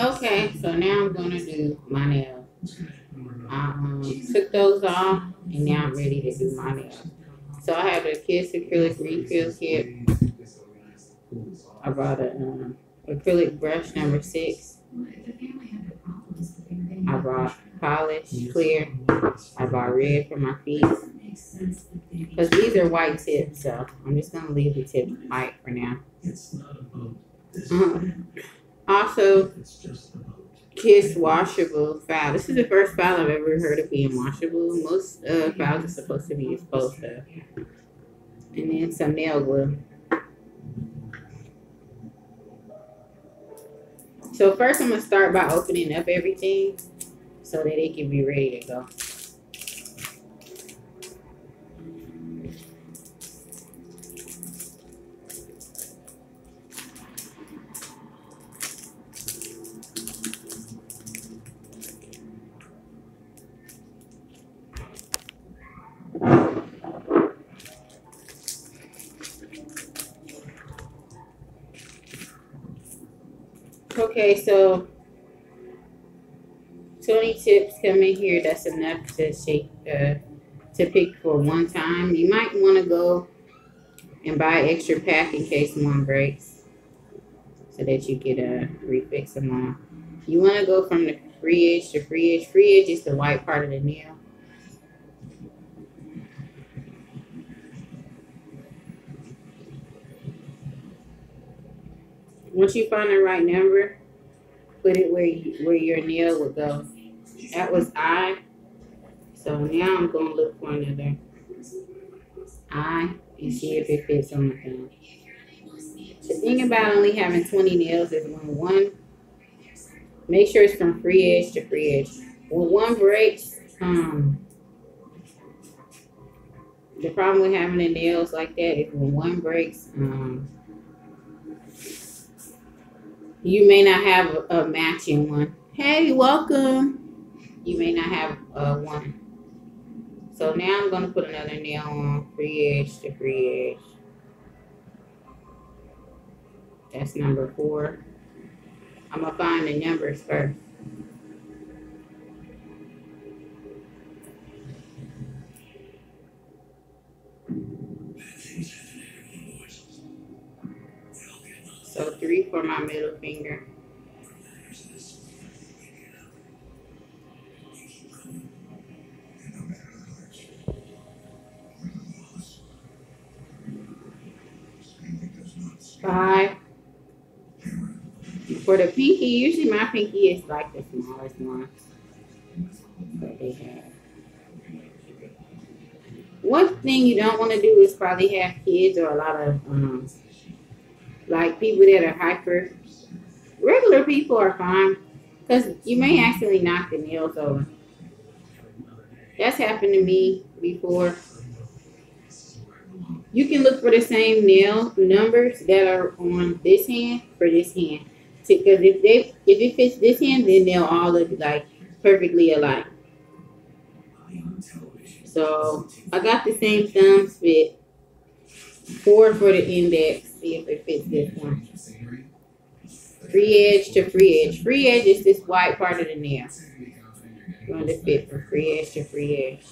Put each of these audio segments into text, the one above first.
Okay, so now I'm gonna do my nails. I took those off, and now I'm ready to do my nails. So I have the Kiss Acrylic Refill Kit. I brought a acrylic brush number 6. I brought polish clear. I bought red for my feet. Because these are white tips, so I'm just going to leave the tip white for now. Also, Kiss washable file. This is the first file I've ever heard of being washable. Most files are supposed to be disposed of. And then some nail glue. So first I'm going to start by opening up everything so that it can be ready to go. Okay, so 20 tips come in here. That's enough to shake to pick for one time. You might want to go and buy extra pack in case one breaks, so that you could refix them all. You want to go from the free edge to free edge. Free edge is the white part of the nail. Once you find the right number, put it where your nail would go. That was I. So now I'm going to look for another I and see if it fits on the thumb. The thing about only having 20 nails is when make sure it's from free edge to free edge. When one breaks, the problem with having the nails like that is when one breaks, you may not have a matching one. Hey, welcome. You may not have one. So now I'm going to put another nail on free edge to free edge. That's number 4. I'm going to find the numbers first. So 3 for my middle finger. Five. For the pinky, usually my pinky is like the smallest one that they have. One thing you don't want to do is probably have kids or a lot of like people that are hyper. Regular people are fine because you may accidentally knock the nails over. That's happened to me before. You can look for the same nail numbers that are on this hand for this hand. Because if it fits this hand, then they'll all look like perfectly alike. So I got the same thumb fit. 4 for the index. See if it fits this one. Free edge to free edge. Free edge is this white part of the nail. Going to fit from free edge to free edge.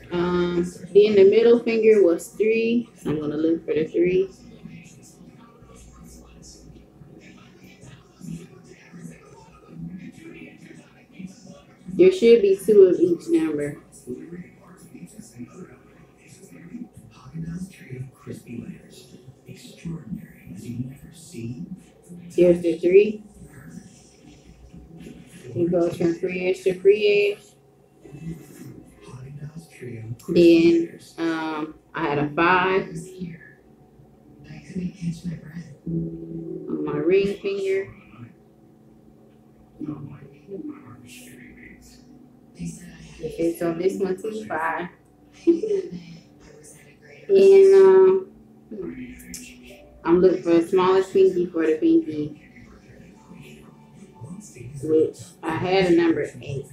Then the middle finger was 3. So I'm going to look for the 3. There should be 2 of each number. Here's the 3. It goes from free edge to free edge. Then I had a 5 on my ring finger. It fits on this one too, 5. And I'm looking for the smallest pinky for the pinky, which I had a number 8.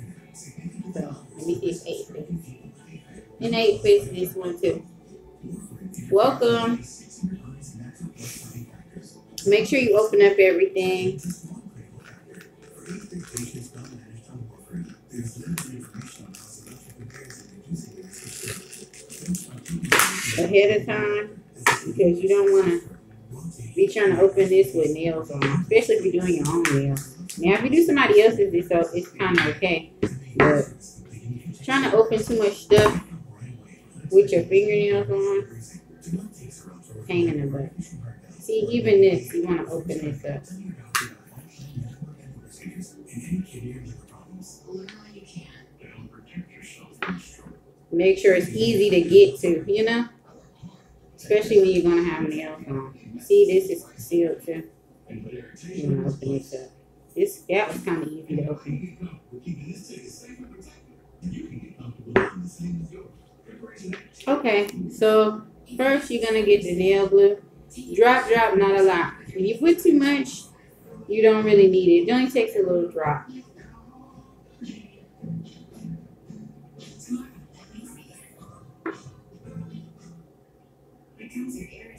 So let me see if 8 fits. And 8 fits this one too. Welcome. Make sure you open up everything. ahead of time because you don't want to be trying to open this with nails on, especially if you're doing your own nails. Now, if you do somebody else's, it's kind of okay. But trying to open too much stuff with your fingernails on, pain in the butt. See, even this, you want to open this up. Make sure it's easy to get to, you know? Especially when you're going to have nails on. See, this is sealed too. You want to open this up. This gap was kind of easy to open. Okay, so first you're going to get the nail glue. Drop, not a lot. If you put too much, you don't really need it. It only takes a little drop.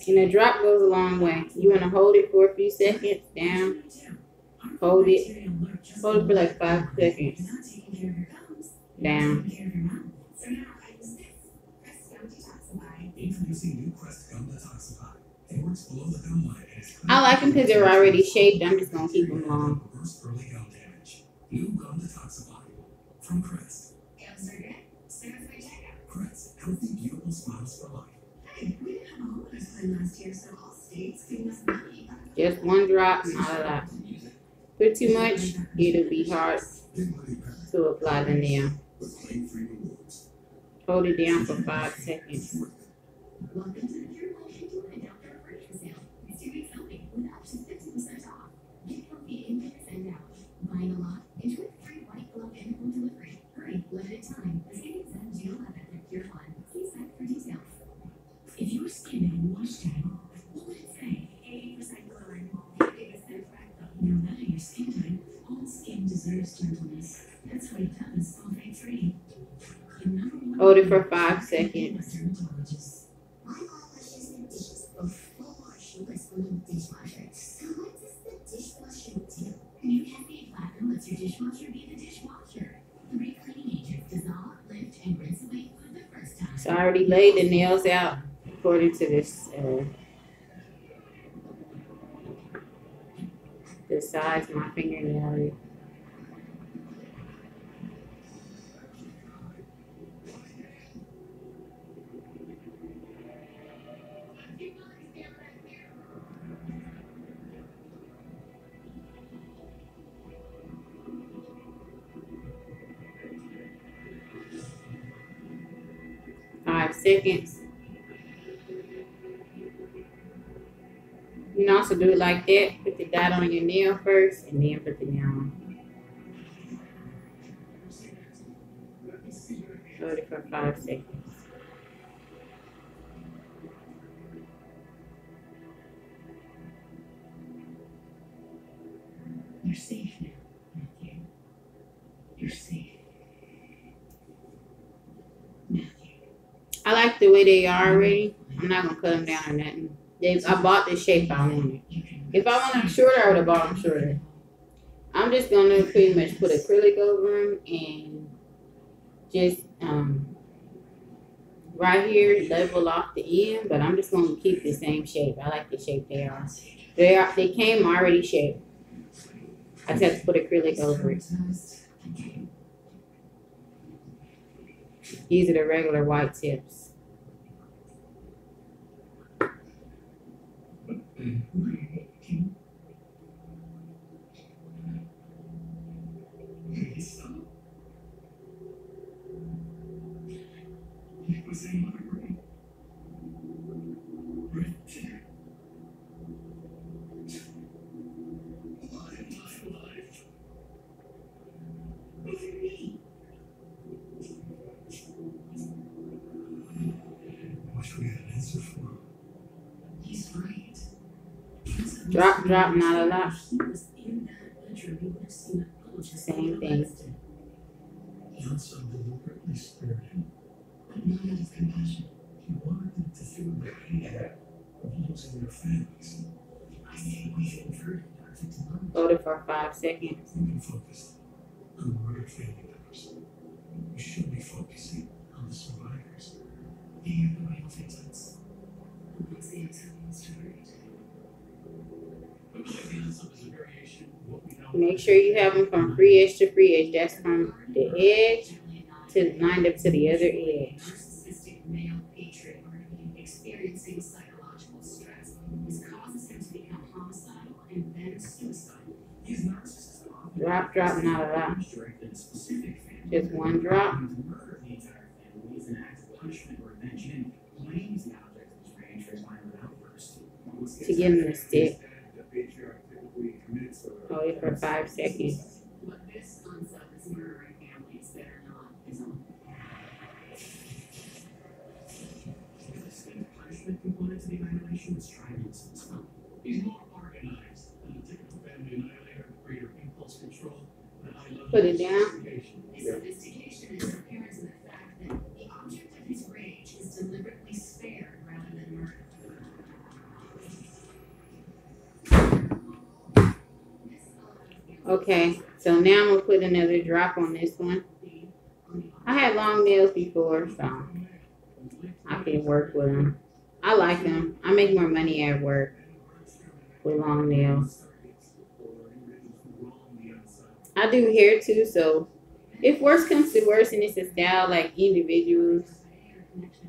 And a drop goes a long way. You want to hold it for a few seconds, down. Hold it. Hold it for like 5 seconds. Down. I like them because they're already shaped. I'm just going to keep them long. Just one drop, not a lot. Put too much, it'll be hard to apply the nail. Hold it down for 5 seconds. If your skin had wash time, what would it say? 80% glowing. No matter your skin type, all skin deserves gentleness. That's why Dove is sulfate free. Hold it for 5 seconds. My eyelashes and dishes are full washless little dishwasher. So what does the dishwasher do? New Cafe Platinum lets your dishwasher be the dishwasher. 3 cleaning agents dissolve, lift, and rinse away food the first time. So I already laid the nails out according to this the size of my fingernail. Five seconds. You can also do it like that. Put the dot on your nail first and then put the nail on. Hold it for 5 seconds. You're safe now, Matthew. You're safe. Matthew. I like the way they are already. I'm not going to cut them down or nothing. I bought the shape I wanted. If I wanted them shorter, I would have bought them shorter. I'm just going to pretty much put acrylic over them and just right here level off the end, but I'm just going to keep the same shape. I like the shape they are. They came already shaped. I just have to put acrylic over it. These are the regular white tips. Drop, not a lot. Same thing. He also deliberately spared him, but not out of compassion. He wanted them to feel the pain of losing their families. I think we inverted our victim. Hold it for 5 seconds. We can focus on the murdered family members. We should be focusing on the survivors. They are the real Make sure you have them from free edge to free edge. That's from the edge to lined up to the other edge. Drop, drop, not a lot. Just one drop. To get them to stick. Hold it for 5 seconds. Put it down. Okay, so now I'm gonna put another drop on this one. I had long nails before, so I can work with them. I like them. I make more money at work with long nails. I do hair too, so if worse comes to worse and it's a style like individuals,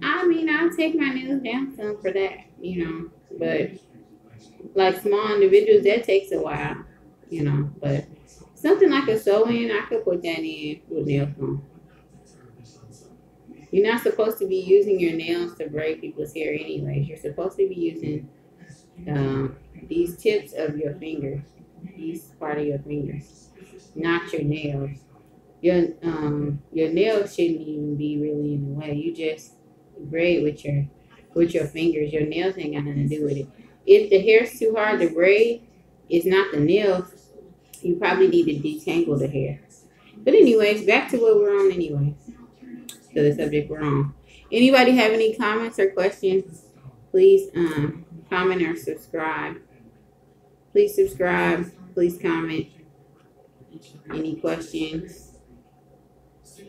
I mean, I'll take my nails down some for that, you know. But like small individuals, that takes a while, you know. But something like a sew-in, I could put that in with nail foam. You're not supposed to be using your nails to braid people's hair anyways. You're supposed to be using these tips of your fingers, these part of your fingers, not your nails. Your nails shouldn't even be really in the way. You just braid with your fingers. Your nails ain't got nothing to do with it. If the hair's too hard to braid, it's not the nails. You probably need to detangle the hair. But anyways, back to what we're on anyway. To the subject we're on. Anybody have any comments or questions? Please comment or subscribe. Please subscribe. Please comment. Any questions?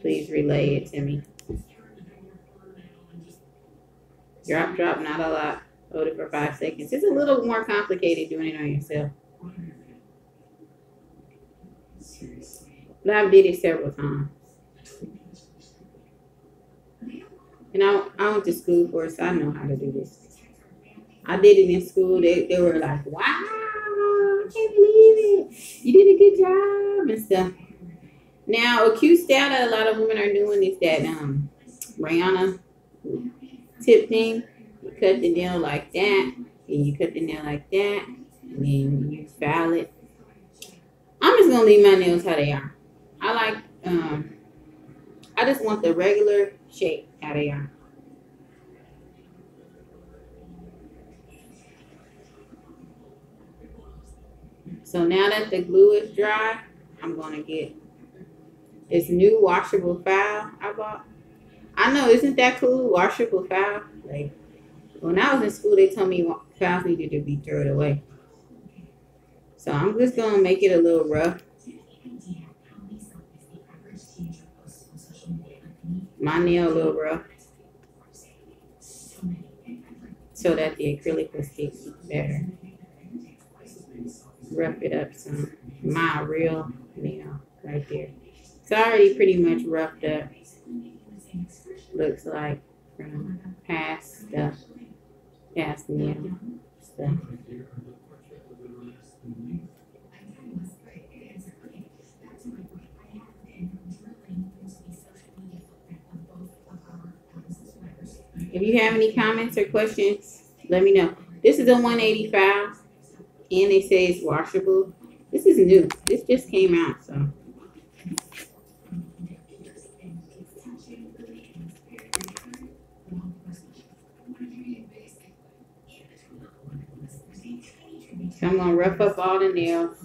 Please relay it to me. Drop, drop, not a lot. Hold it for 5 seconds. It's a little more complicated doing it on yourself. But I've did it several times. And I went to school for it, so I know how to do this. I did it in school. They were like, wow, I can't believe it. You did a good job and stuff. Now, a cute style that a lot of women are doing is that Rihanna tip thing. You cut the nail like that, and you cut the nail like that, and then you file it. I'm just gonna leave my nails how they are. I like I just want the regular shape how they are. So now that the glue is dry, I'm gonna get this new washable file I bought. I know, isn't that cool? Washable file. Like when I was in school, they told me files needed to be thrown away. So I'm just gonna make it a little rough. My nail a little rough, so that the acrylic will stick better. Rough it up some. My real nail right there. It's already pretty much roughed up. Looks like from past nail stuff. If you have any comments or questions, let me know. This is a 185, and they say it's washable. This is new. This just came out, so. So I'm gonna rough up all the nails.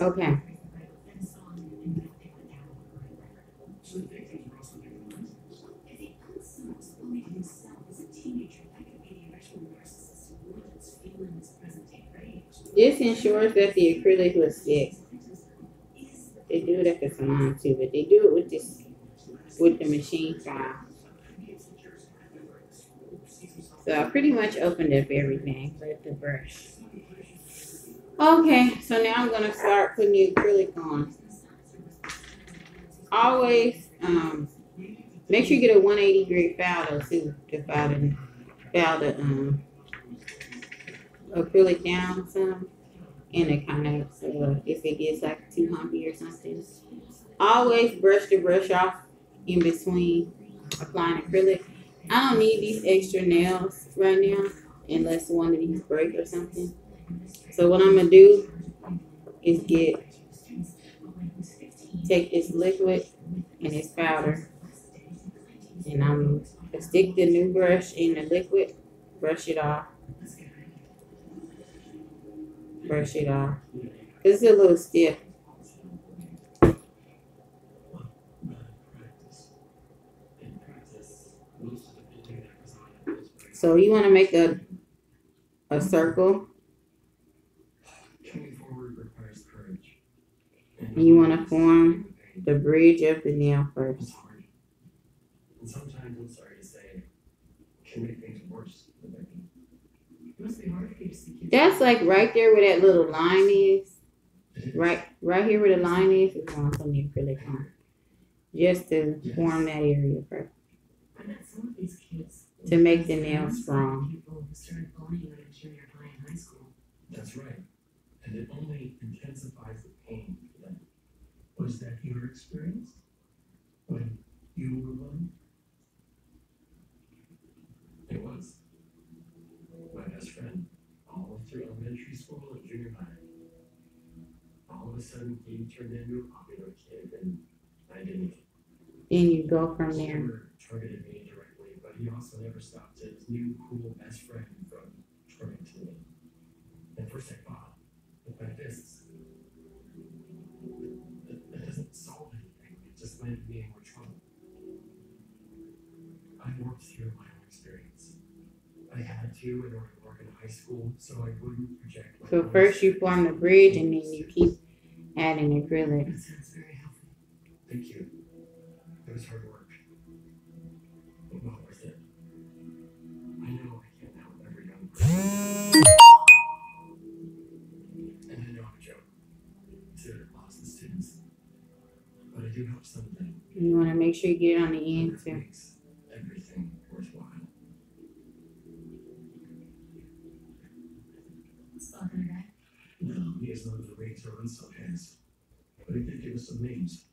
Okay. This ensures that the acrylic will stick. They do it at the salon too, but they do it with the machine file. So I pretty much opened up everything with the brush. Okay, so now I'm gonna start putting the acrylic on. Always make sure you get a 180 degree foul though too to foul the acrylic down some, and it kind of if it gets like too humpy or something. Always brush the brush off in between applying acrylic. I don't need these extra nails right now unless one of these break or something. So what I'm gonna do is take this liquid and this powder, and I'm gonna stick the new brush in the liquid, brush it off, brush it off. It's a little stiff. So you want to make a circle, and you want to form the bridge of the nail first. That's like right there where that little line is. Right here where the line is where I'm putting the acrylic on. Just to form that area first. To make the nail strong. That's right. And it only intensifies the pain for them. Was that your experience when you were one? It was. My best friend, all through elementary school and junior high. All of a sudden, he turned into a popular kid, and I didn't. Then you go from there. Never targeted me directly, but he also never stopped his new cool best friend from targeting to me. At first, I thought, with my fists, that doesn't solve anything. It just landed me in more trouble. I worked through my own experience. I had to in order to work in high school, so I wouldn't project. So first you form the bridge, and then you keep adding acrylic. That sounds very healthy. Thank you. It was hard work, but well worth it. I know I can't help every young person. And I know I'm a joke to lots of students, but I do help some of them. You want to make sure you get it on the end too. Makes everything worthwhile. No, he is not the rates or insult hands, but he did give us some names.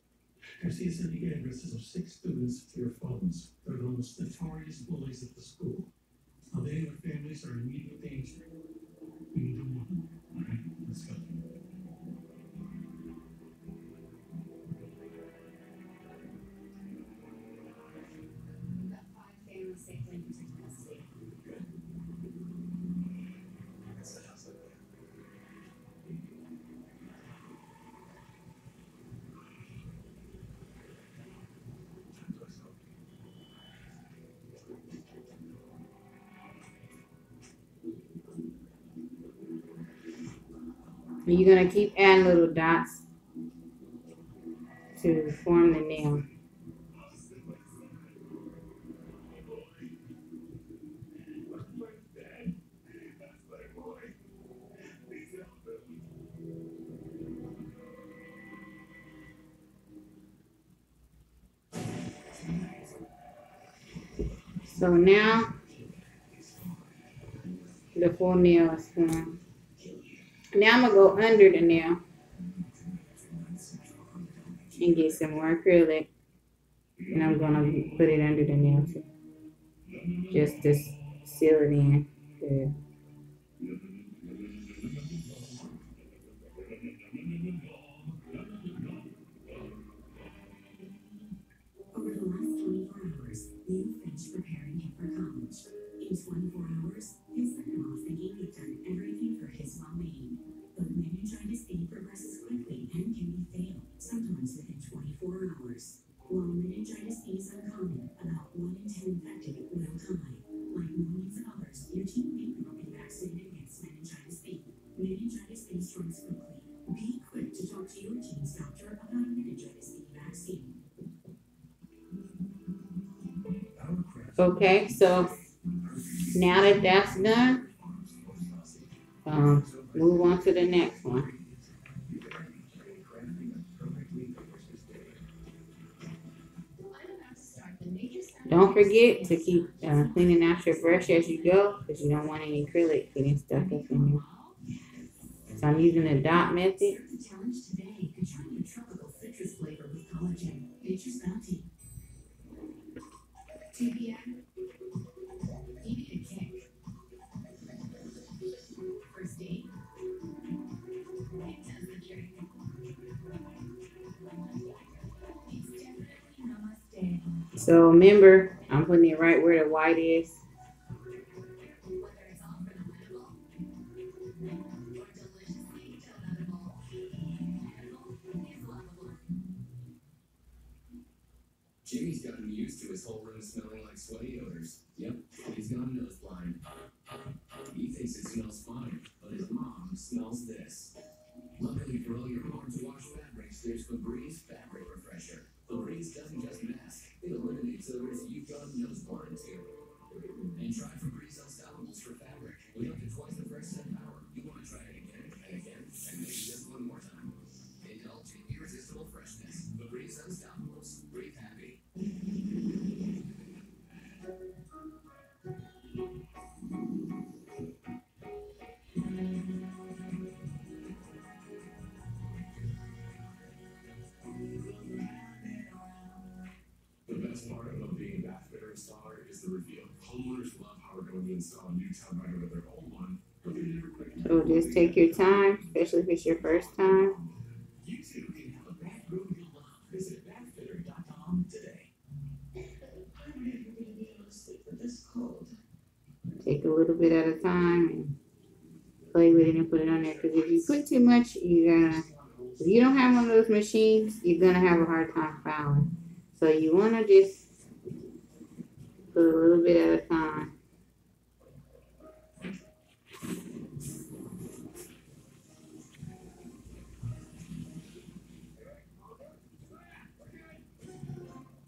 Garcia sent the addresses of 6 students to your phones. They're the most notorious bullies at the school. Now they and their families are in immediate danger. We need to warn them. All right, let's go. And you're going to keep adding little dots to form the nail. So now the full nail is formed. Now I'm going to go under the nail and get some more acrylic, and I'm going to put it under the nail too, just to seal it in good. Over the last 24 hours, you finished preparing him for college. In 24 hours, he'll send him off thinking you've done everything for his well-being. But meningitis B progresses quickly Meningitis B starts quickly. Be quick to talk to your team's doctor about a meningitis B vaccine. Okay, so now that that's done, move on to the next one. Don't forget to keep cleaning out your brush as you go because you don't want any acrylic getting stuck up in there. So I'm using the dot method. The challenge today, could try new tropical citrus flavor with collagen. Nature's Bounty. TBN. You need a kick. First date. It does the trick. It's definitely namaste. So remember, I'm putting it right where the white is. Whether it's all for the winnable or deliciously delectable, edible is lovable. Jimmy's gotten used to his whole room smelling like sweaty odors. Yep, he's gone nose blind. He thinks it smells fine, but his mom smells this. Luckily for all your hard to wash fabrics, there's Febreze Fabric Refresher. Febreze doesn't just mask, it eliminates odors you've gone nose blind to. And try Febreze Unstoppables for fabric. With up to twice the fresh scent power, you want to try it again and again, and maybe just one more time. Indulge in irresistible freshness. Febreze Unstoppables. Breathe happy. The best part about being a bath fitter installer is the reveal. Homeowners love how we're going to install a new tub right over their old one, but they never quite. So just take your time, especially if it's your first time. You too can have a bathroom you love. Visit bathfitter.com today. I would never be able to sleep with this cold. Take a little bit at a time and play with it and put it on there. Because if you put too much, if you don't have one of those machines, you're gonna have a hard time filing. So you wanna just put a little bit at a time.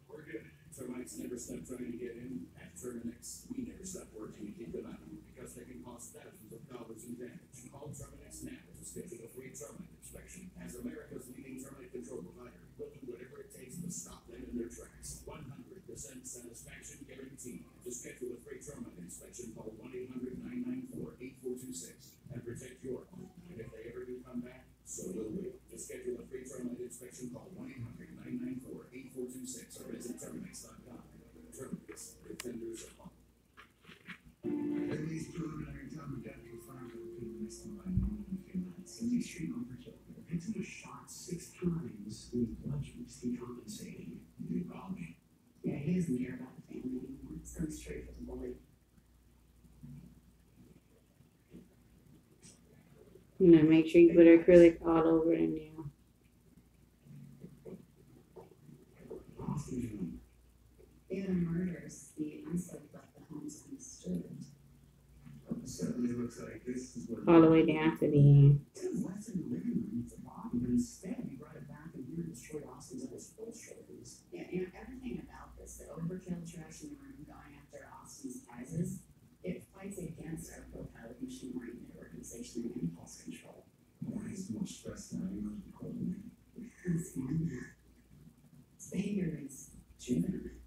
We're good. Termites never stop trying to get in. At Terminix, we never stop working to keep them out because they can cause thousands of dollars in damage. Call Terminix now to schedule a free termite inspection. As America's leading termite control provider, we'll do whatever it takes to stop them in their tracks. 100% satisfaction guaranteed. To schedule a free termite inspection, call 1-800-994-8426 and protect your home. And if they ever do come back, so will we. To schedule a free termite inspection, call 1-800-994-8426 or visit Terminix.com. Terminix, defenders of home. At least preliminary time of death confirmed that the next time by known in a few months. It's extreme overkill. The victim was shot 6 times with bludgeons decompensating. They robbed me. Yeah, he doesn't care about the family anymore. It's going straight for the bullet. Make sure you put acrylic all over the nail. The other murders, the unsolved left the homes undisturbed. It certainly looks like this is what. All the way down to the end. Took less than the living room with the body, but instead he brought it back and here destroyed Austin's other sports trophies. Yeah, everything about this, the overkill trash in the room going after Austin's prizes, it fights against our co-pilot machine learning organization and impulse control. Why is more stress than anyone to call me? Understand that. His behavior is juvenile.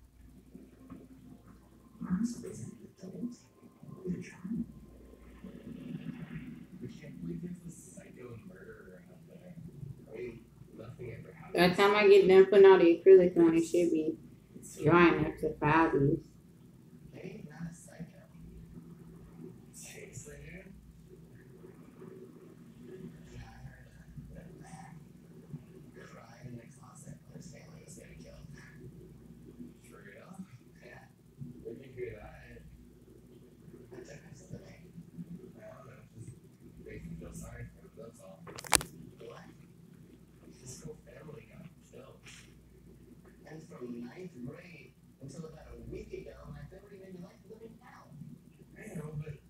Honestly, is an adult with a child. We can't believe there's a psycho murderer out there. I mean, nothing ever happens. By the time I get done putting all the acrylic on, it should be dry enough to file these. They ain't not a psycho. Seriously, dude? Yeah, I heard that man cried in the closet when his family was getting killed. For real? Yeah. Where'd you hear that? I took it to the bank. I don't know, just makes me feel sorry for him, that's all. What? His whole family got killed. And from 9th grade until about a week ago, I've never even liked living now. I know, but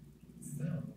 still.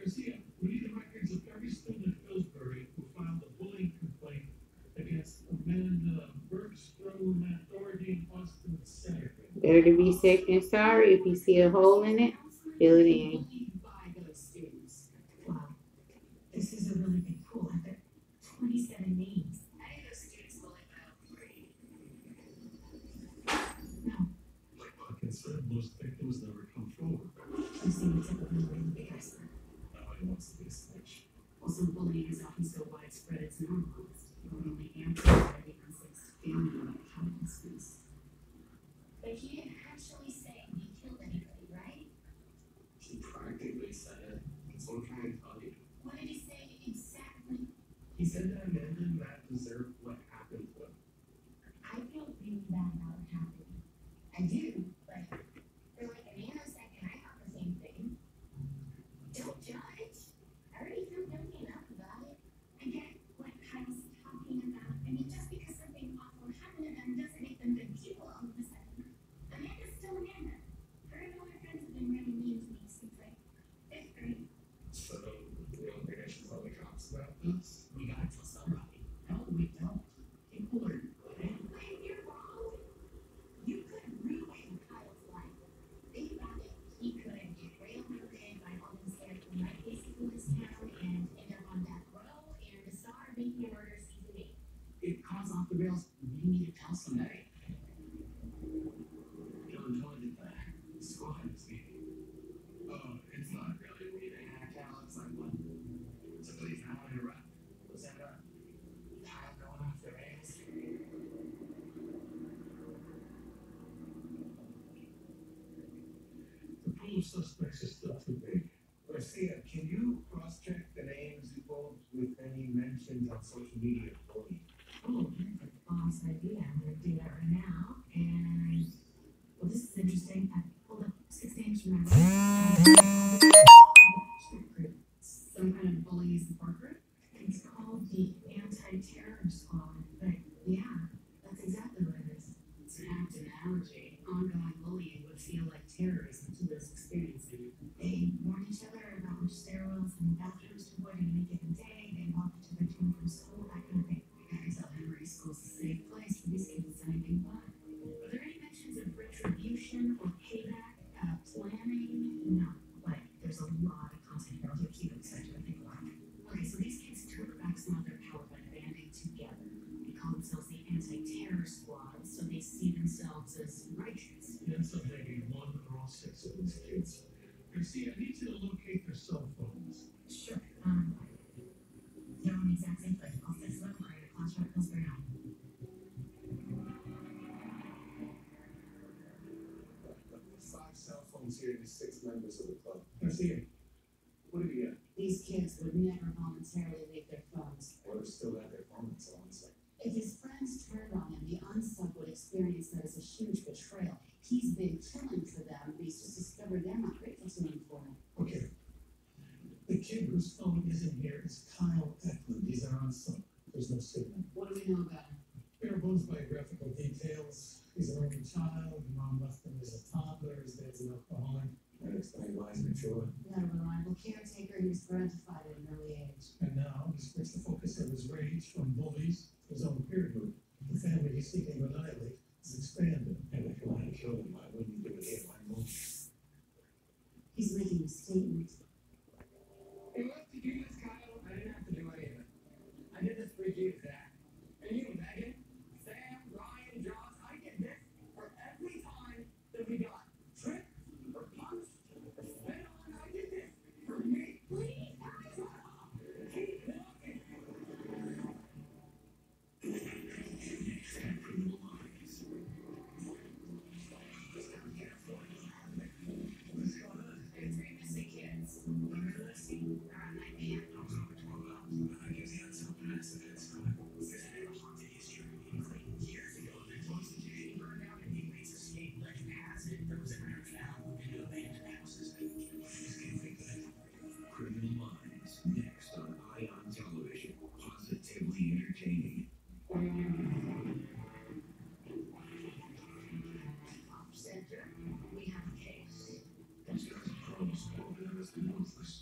Garcia, we need the records of every student at Pillsbury who filed a bullying complaint against Amanda Bergstrom at Dorothy and Austin Center. Better to be safe than sorry. If you see a hole in it, fill it in. By those students. Wow. This is a really big pool. I've got 27 names. Any of those students will like that. No. Like Hawkins said, most victims never come forward. I've seen the tip of them really big iceberg. Nobody wants to be a snitch. Also, bullying is often so widespread it's normalized. It will only amplify the unsafe feeling of helplessness. But he didn't actually say he killed anybody, right? He practically said it. That's what I'm trying to tell you. What did he say exactly? He said that Amanda and Matt deserved what happened to them. I feel really bad about what happened. I do, but for like a nanosecond, I thought the same thing. Don't judge. I already feel guilty enough about it. I get what Kyle's talking about. I mean, just because something awful happened to them doesn't make them good people all of a sudden. Amanda's still Amanda. Her and all her friends have been really mean to me since like 5th grade. So, we don't think I should tell the cops about this? We gotta tell somebody. No, we don't. People are good. When you're wrong, you could ruin Kyle's life. Think about it. He could get railroaded by all these characters who might basically this town and end up on death row and the star of Making a Murder season 8. It caused off the rails. We need to tell somebody. John told you that. The squad is meeting. Oh, it's not really a meeting. Cal, it's like what? It's a police now interrupt. What's that about? Kyle going off the rails? The pool of suspects is still too big. Garcia, can you cross-check the names involved with any mentions on social media of bullying? Oh, that's a boss idea. I'm gonna do that right now. And well, this is interesting. I pulled up 6 names from my group. Some kind of bullying support group. It's called the Anti-Terror Squad. But yeah, that's exactly what it is. It's an apt analogy. Ongoing bullying would feel like terrorism to those experiencing it. They warn each other about which stairwells and bathrooms to avoid on any given day. They walk each other to and from school, that kind of thing. I can tell Henry School's a safe place for these kids to anything but. Are there any mentions of retribution or payback, planning? No, but there's a lot of content here. I'll do a keep it section, I think. Okay, so these kids took back some of their power by banding together. They call themselves the Anti-Terror Squad, so they see themselves as righteous. It ends up maybe one or all 6 of these kids. Garcia, I need you to locate their cell phones. Sure. They're on the exact same place. I'll fix them right across from Pillsbury High. There's 5 cell phones here to 6 members of the club. Garcia, what do you get? These kids would never voluntarily leave their phones. Or still have their phones on site. If his friends turned on him, the unsub would experience that as a huge betrayal. He's been killing for them, but he's just discovered they're not grateful to him for it. Okay. The kid whose phone isn't here is Kyle Eklund. He's our on-site. There's no signal. What do we know about him? Bare bones biographical details. He's an only child. Mom left him as a toddler. His dad's an alcoholic. That explains why he's mature. Not a reliable caretaker, he was gratified at an early age. And now he switched the focus of his rage from bullies to his own peer group. The family he's seeking to annihilate is expanded. And if you want to kill him, why wouldn't you do it here? Why move? He's making a statement. Hey, what did you use, Kyle? I didn't have to do any of it. I did this for you, Zach. And you, Megan, Sam, Ryan, Josh, I did this for every time that we got tripped or punched or spit on. I did this for me. Please, shut up. Keep talking. Criminal Minds. What's going on? There's 3 missing kids. When are they missing? They're on my man. I was over 12 hours. I guess he had some accidents. There's a haunted history. Years ago, the constitution burned out and inmates escaped. Legend has it there was a murder found in abandoned houses. Just can't think of it. Criminal Minds, next on Ion Television. Positively entertaining. Center, we have a case. These guys are pros. All that is the ruthless.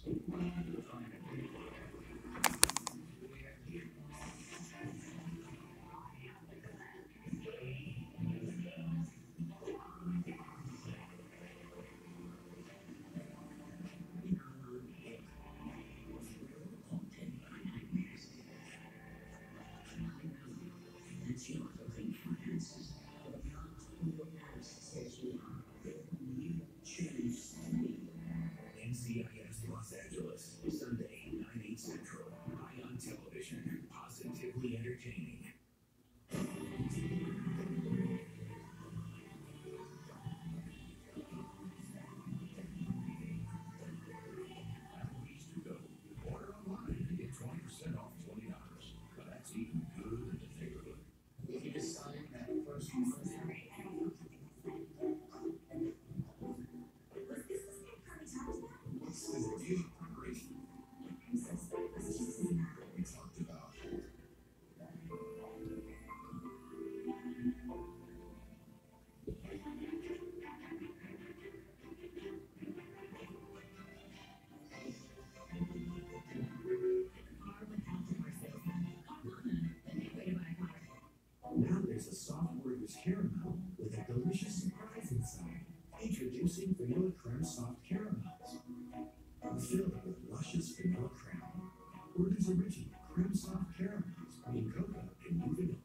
filled with luscious vanilla crown, or it is original cream soft caramels between cocoa and new vanilla.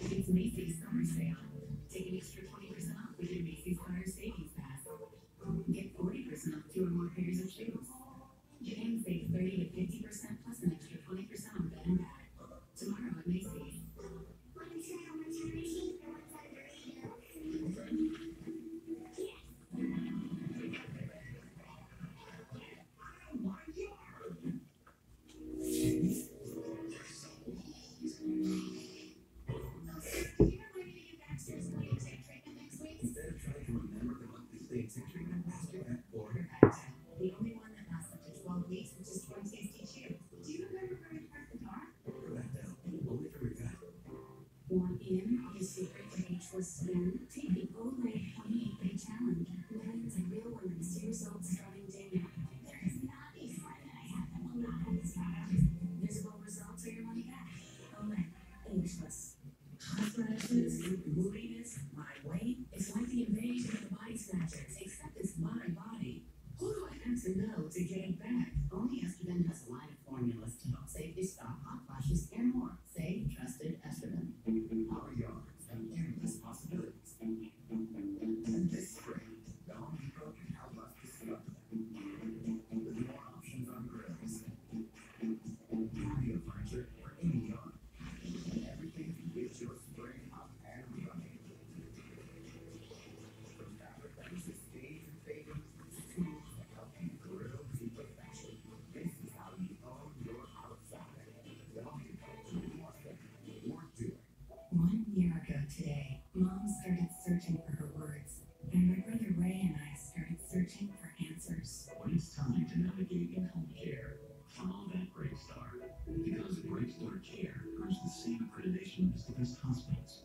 It's Macy's summer sale. Take an extra 20% off with your Macy's Fire Savings Pass. Get 40% off 2 or more pairs of shoes. And save 30 to 50% plus an extra 20% on bed and bag. Tomorrow at Macy's. Instead of trying to remember the monthly state treatment, ask your vet for it. The only one that lasts up to 12 weeks, which is 1 tasty chew. Do you remember where you parked the car? Go back down. Only for your vet. Want in on the secret to ageless skin? Take the Olay 28-day challenge. Millions of real women see results starting day now. There is not a friend that I have that will not have this product. Visible results are your money back. Olay, ageless. Hot flashes, moodiness, my weight. It's like the invasion of the body snatchers, except it's my body. Who do I have to know to get it back? Only Estrogen has a line of formulas to help safely stop hot flashes and more. Say, trusted Estrogen. Our yards have endless possibilities. And this spring, the Home Depot can help us discover them. With more options on grills, patio furniture, or any yard. Everything to get your spring up and running. From fabric that resists and fading, to tools that help you grill to perfection. This is how you own your outside. The Home Depot, do more thinking, more doing. 1 year ago today, Mom started searching for her words, and my brother Ray and I started searching for answers. When it's time to navigate in home care, follow that Bright Star. Because Bright Star Care earns the same accreditation as the best hospitals.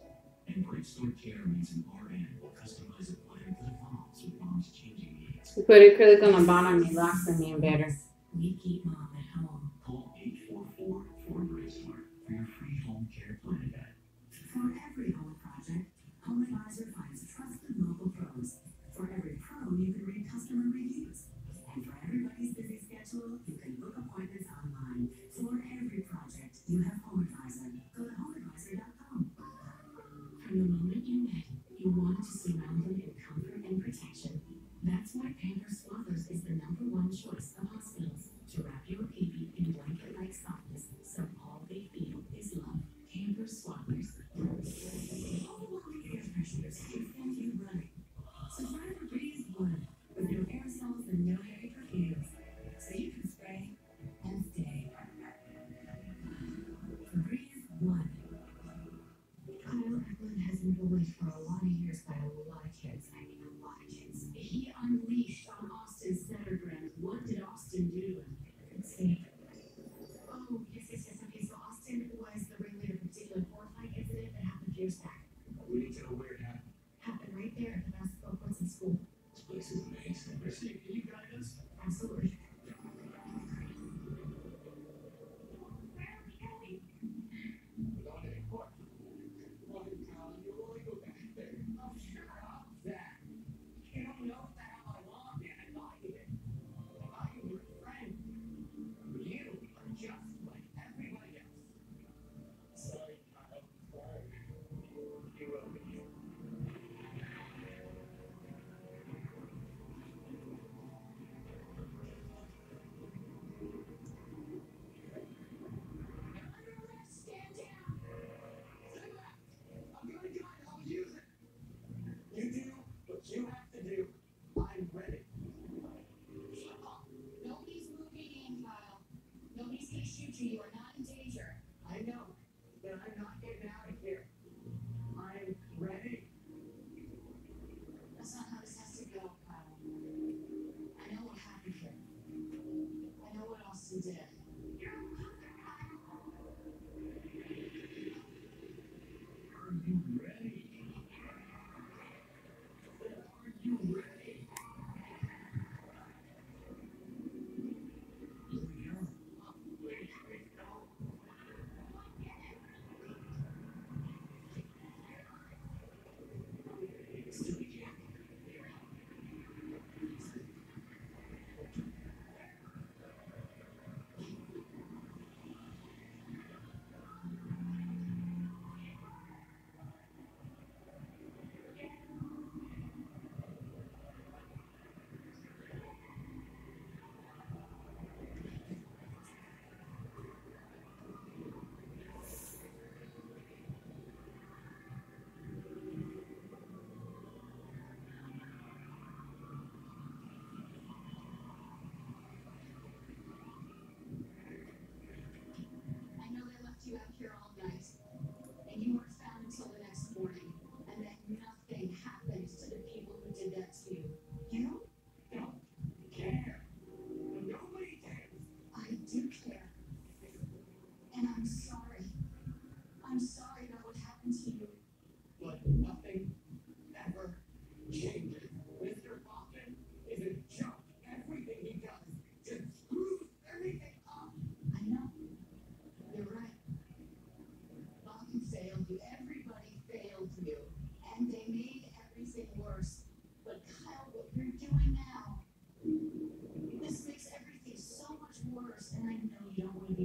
And Bright Star Care means an RN will customize a plan that evolves with mom's changing needs. You put acrylic on the bottom, it locks them in better. We keep Mom at home. Call 844 for Bright Star for your free home care plan guide. For every home project, Home Advisor finds trusted local pros. For every pro, you can read customer reviews. And for everybody's busy schedule, you can book appointments online. For every project, you have Home Advisor. Go to homeadvisor.com. From the moment you met, you wanted to surround them in comfort and protection. That's why Pampers Swaddlers is the #1 choice of hospitals to wrap your baby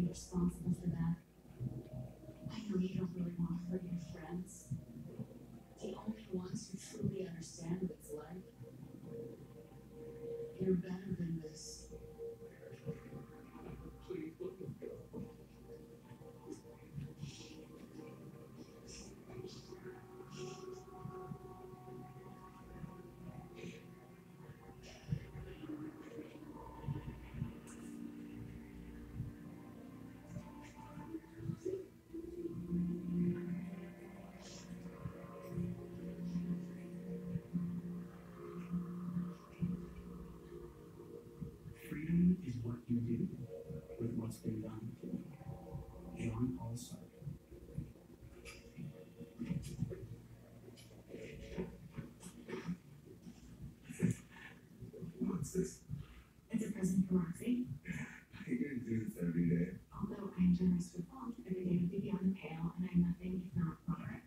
be responsible for that. I know you don't really want to hurt your friends. The only ones who truly understand what it's like. You're better than this. Please let me go. Freedom is what you do with what's been done to you. John Paul Sartre. What's this? It's a present from Roxy. I can do this every day. Although I'm generous with fault, every day would be beyond the pale, and I'm nothing if not moderate.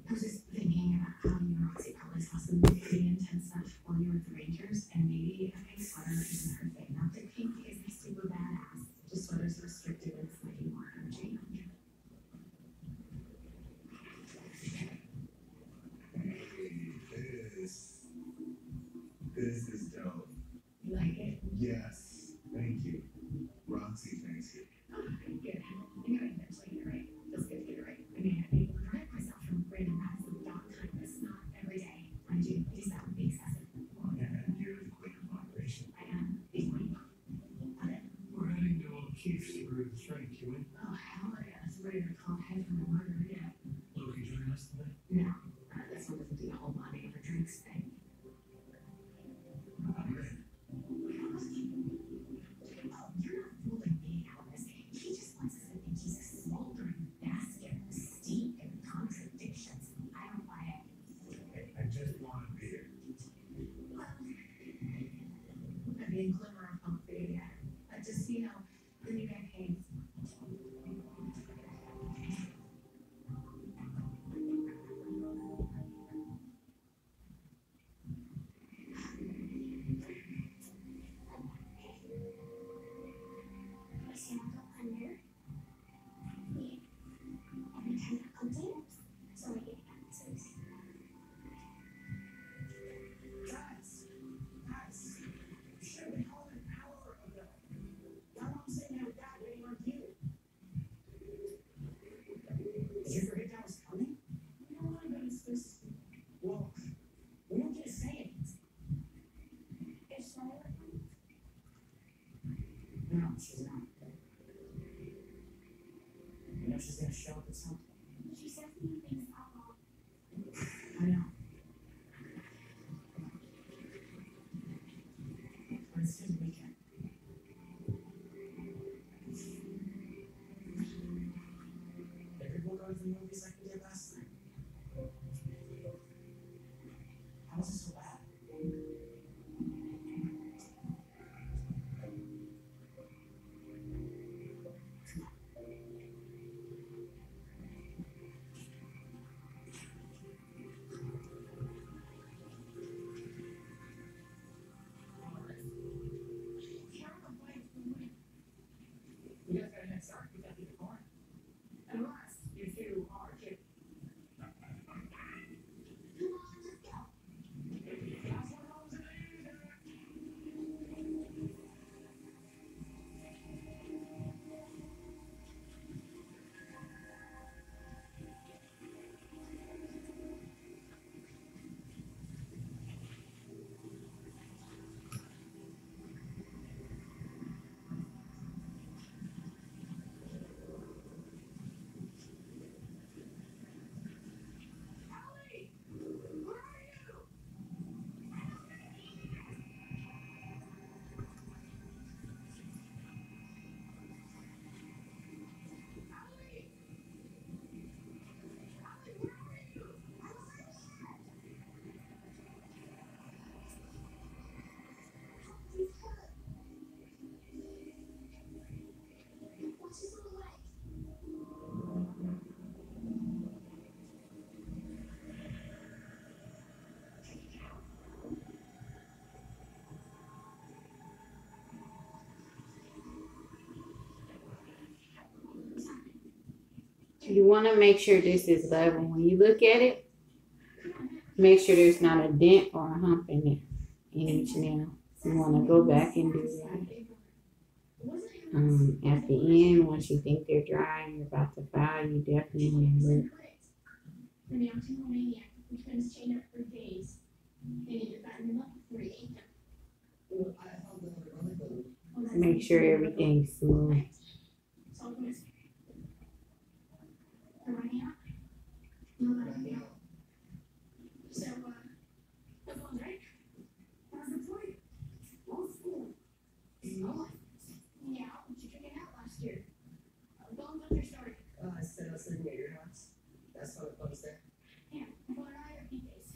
I was just thinking about how you and Roxy probably saw some pretty intense stuff while you were with the Rangers, and maybe a pink sweater isn't her thing. Not that pink isn't super badass, just sweaters are restrictive and slightly more energy. Hey, this is dope. You like it? Yes, thank you. Roxy, thanks you. Oh, good. I knew I'd eventually get it right. Feels good to get it right. I mean, I've been able to prevent myself from random acts of dog kindness, not every day. Mind you, please that would be excessive. Well, yeah, and you're the queen of moderation. I am the queen. Got it. We're heading to O'Keefe's for the drink, you in? Oh, hell yeah. It's ready to call ahead from the margarita. Loki joining us today? No, this one doesn't do the whole body of a drinks thing. I'm in. Oh, you're not fooling me, Alice. He just wants us to think he's a smoldering basket of mystique and contradictions. I don't buy it. I just want a beer. Well, I mean, glimmer of hope, baby. I just, the new guy came. Every time I come to so I get answers. Guys, sure, we called an hour ago. Now I'm sitting there with that waiting on you. Did you forget that was coming? You know what, but it's this. Well, we don't get to say it. Is Charlotte with No, she's not. You know she's gonna show up at some point. She says new things about mom. I know. But it's his weekend. Maybe we'll go to the movies like we did last night. How was it so bad? You want to make sure this is level. When you look at it, make sure there's not a dent or a hump in it, in each nail. You want to go back and do that. At the end, once you think they're dry and you're about to file, you definitely want to look. The mountain maniac, which was chained up for days. They need to fatten him up before he ate them. Make sure everything's smooth. So they're running out. No, so, that's all right. How's the point? All school. Oh, yeah, what you figured out last year? Go on with your story. I said I was living at your house. That's how it was there. Yeah, I thought I had a few days.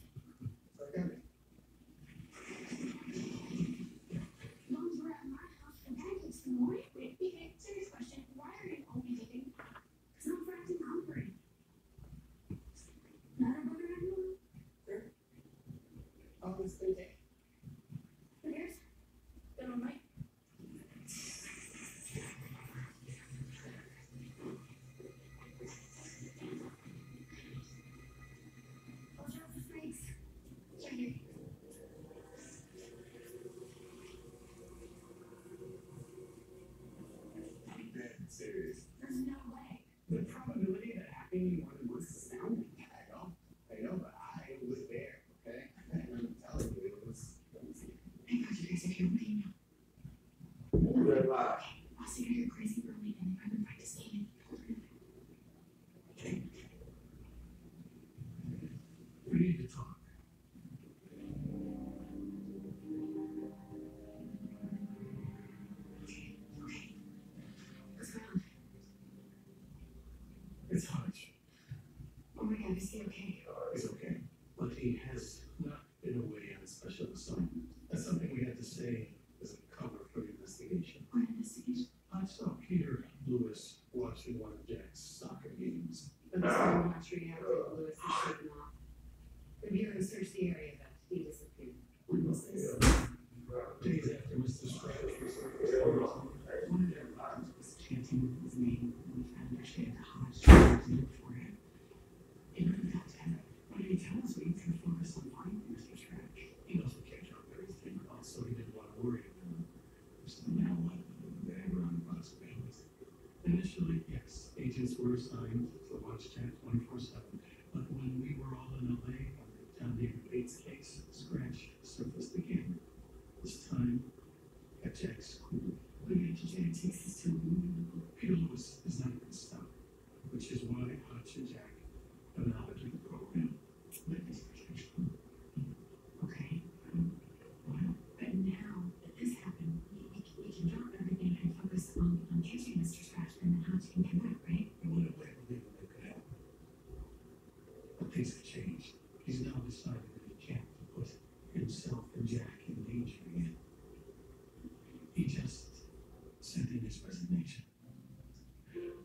So I got it. Moms were at my house for pancakes in the morning. Wait, serious question. Why are you always eating? Because I'm freaking hungry. Not a burger anymore? Sure. All this good day. Who cares? Good on Mike. Watch out for snakes. Check it. I'm dead serious. There's no way. The probability that happening more than once is astounding. I know, but I was there, okay? And I'm telling you, it was crazy. I got you guys in here. Red light. I'll see you're crazy early and I've been practicing. We need to talk. What's going on? It's Hodge. Oh my god, is he okay? He's okay. But he has not been away on a special assignment. That's something we had to say as a cover for the investigation. What investigation? I saw Peter Lewis watching one of Jack's soccer games. But this one watch reacted, Lewis is shaken off. The Bureau searched the area, but he disappeared. When was this? Days after Mr. Scratch was arrested. One of their moms was chanting his name, and we found her she had a Hodge tattoo in her forehead. It really got to her. Why did he tell us we could focus on finding Mr. Scratch? He knows we can't drop everything, but also he didn't want to worry about him. There's now a lot of they run possibilities. Initially, yes, agents were assigned to watch Jack 24/7. But when we were all in LA on the John David Bates case, Scratch surfaced again. This time at Jack's school. What did Jack takes us to? Peter Lewis is not going to stop, which is why Hutch and Jack have now entered the program. Witness protection. Okay. Well, but now that this happened, we can drop everything and focus on catching Mr. Scratch, and then Hodge can come back, right? I wouldn't have believed that could happen. But things have changed. He's now decided that he can't put himself and Jack in danger again. He just sent in his resignation.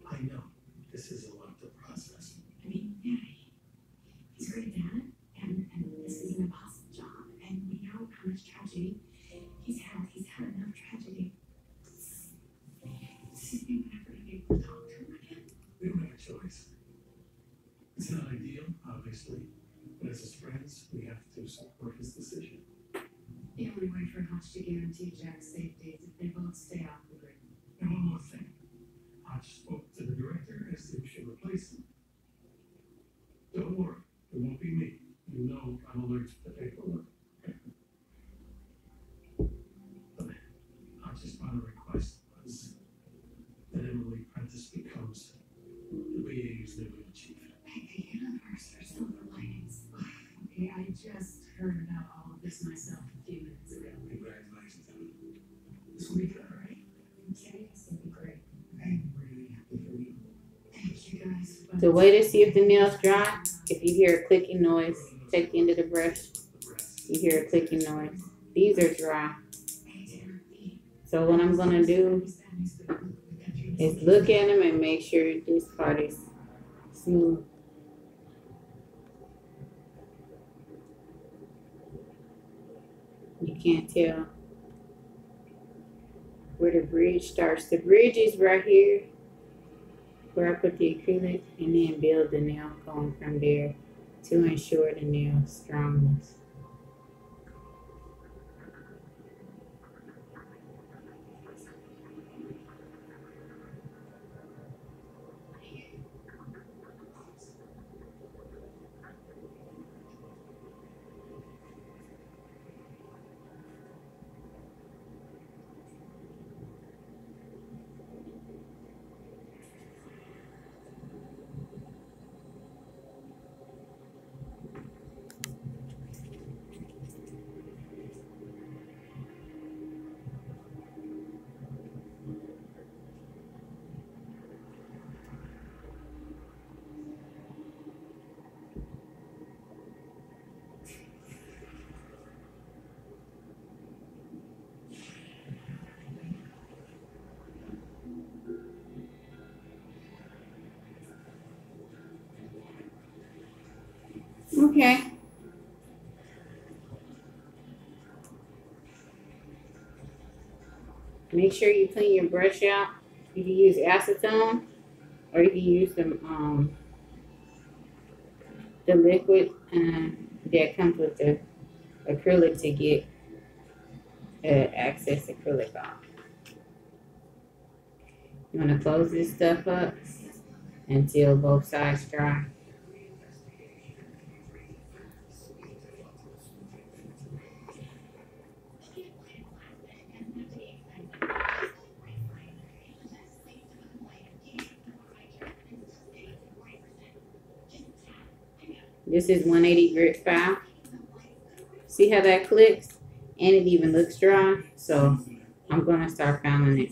I know this is a lot to process. I mean, yeah, he's a great dad, and this is an impossible job, and we know how much tragedy he's had. He's had enough tragedy. Does he think we're never be able to talk to him again? We don't have a choice. It's not ideal, obviously, but as his friends, we have to support his decision. The only way for Hodge to guarantee Jack's safety is if they both stay off the grid. And one more thing. Hodge spoke to the director as to who should replace him. Don't worry, it won't be me. You know I'm allergic to paperwork. But Hodge's final request was that Emily Prentice becomes the BAU's new chief. The universe for silver linings. Okay, I just heard about all of this myself a few minutes ago. Congratulations, Emily. This will be good, right? Okay, this will be great. I'm really happy for you. Thank you guys. The way to see if the nail's dry, if you hear a clicking noise, take the end of the brush, you hear a clicking noise. These are dry. So what I'm going to do is look at them and make sure this part is smooth. You can't tell where the bridge starts. The bridge is right here. where I put the acrylic and then build the nail going from there to ensure the nail strongness. Okay. Make sure you clean your brush out. You can use acetone or you can use the liquid that comes with the acrylic to get excess acrylic off. You want to close this stuff up until both sides dry. This is 180 grit file. See how that clicks? And it even looks dry. So I'm going to start filing it.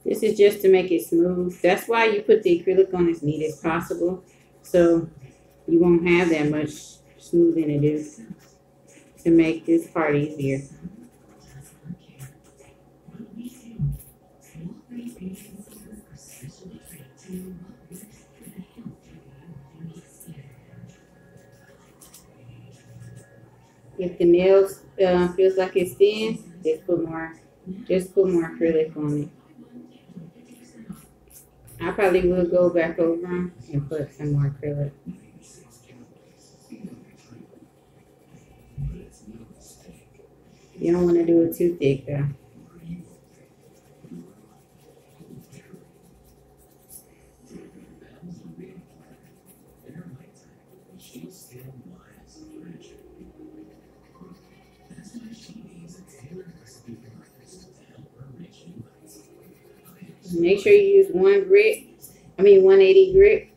This is just to make it smooth. That's why you put the acrylic on as neat as possible. So you won't have that much smoothing to do to make this part easier. If the nails feels like it's thin, just put more acrylic on it. I probably will go back over them and put some more acrylic. You don't want to do it too thick though. Make sure you use 180 grit,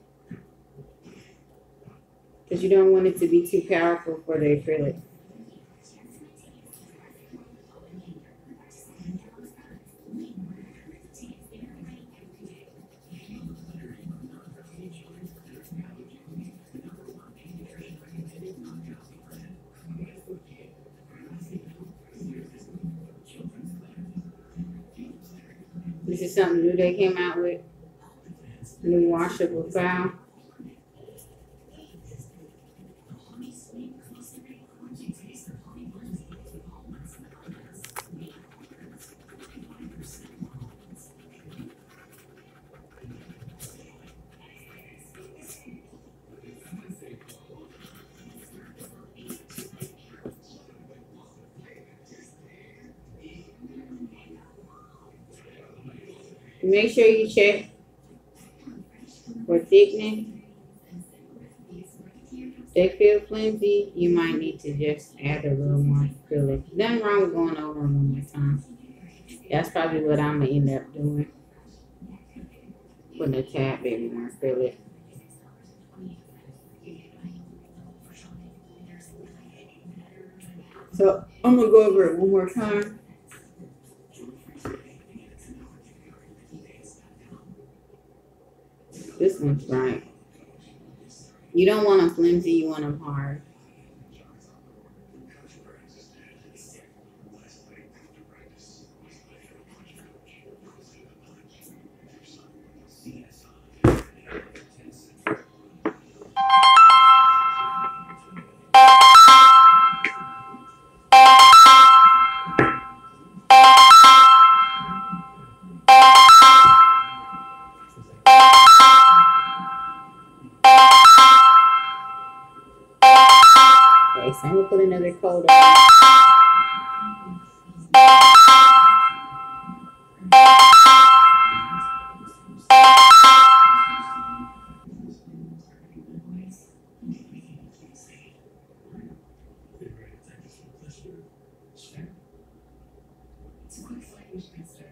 because you don't want it to be too powerful for the acrylic. This is something new they came out with. New washable file. Make sure you check for thickness. If they feel flimsy, you might need to just add a little more acrylic. Nothing wrong with going over them one more time. That's probably what I'm gonna end up doing. Putting a tad bit more acrylic. So I'm gonna go over it one more time. This one's right. You don't want them flimsy, you want them hard. Okay, so I'm gonna put another coat on. It's a quick flight, Mister.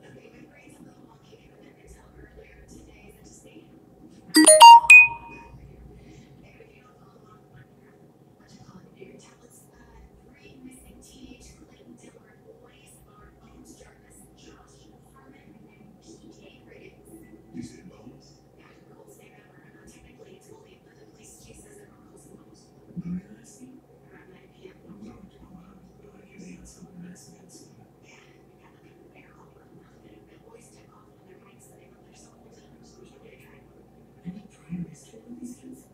Okay, my brain's a little wonky given that I tell earlier today that just ate. If you don't follow along, what you call it, your tablets, three missing teenage Clayton Diller boys are Bones Jarvis, Josh Harmon, and PJ Riggins. You said bones? Yeah, coolest name ever. Technically, it's Goldie, but the police chief says everyone calls him Bones. Very nice. Around 9 p.m. I'm talking to him about you need something nice against him. Yeah, we got like a bear all over them. The boys took off on their bikes and they were there so whole time. So there's no way to track them. Any prior history with these kids?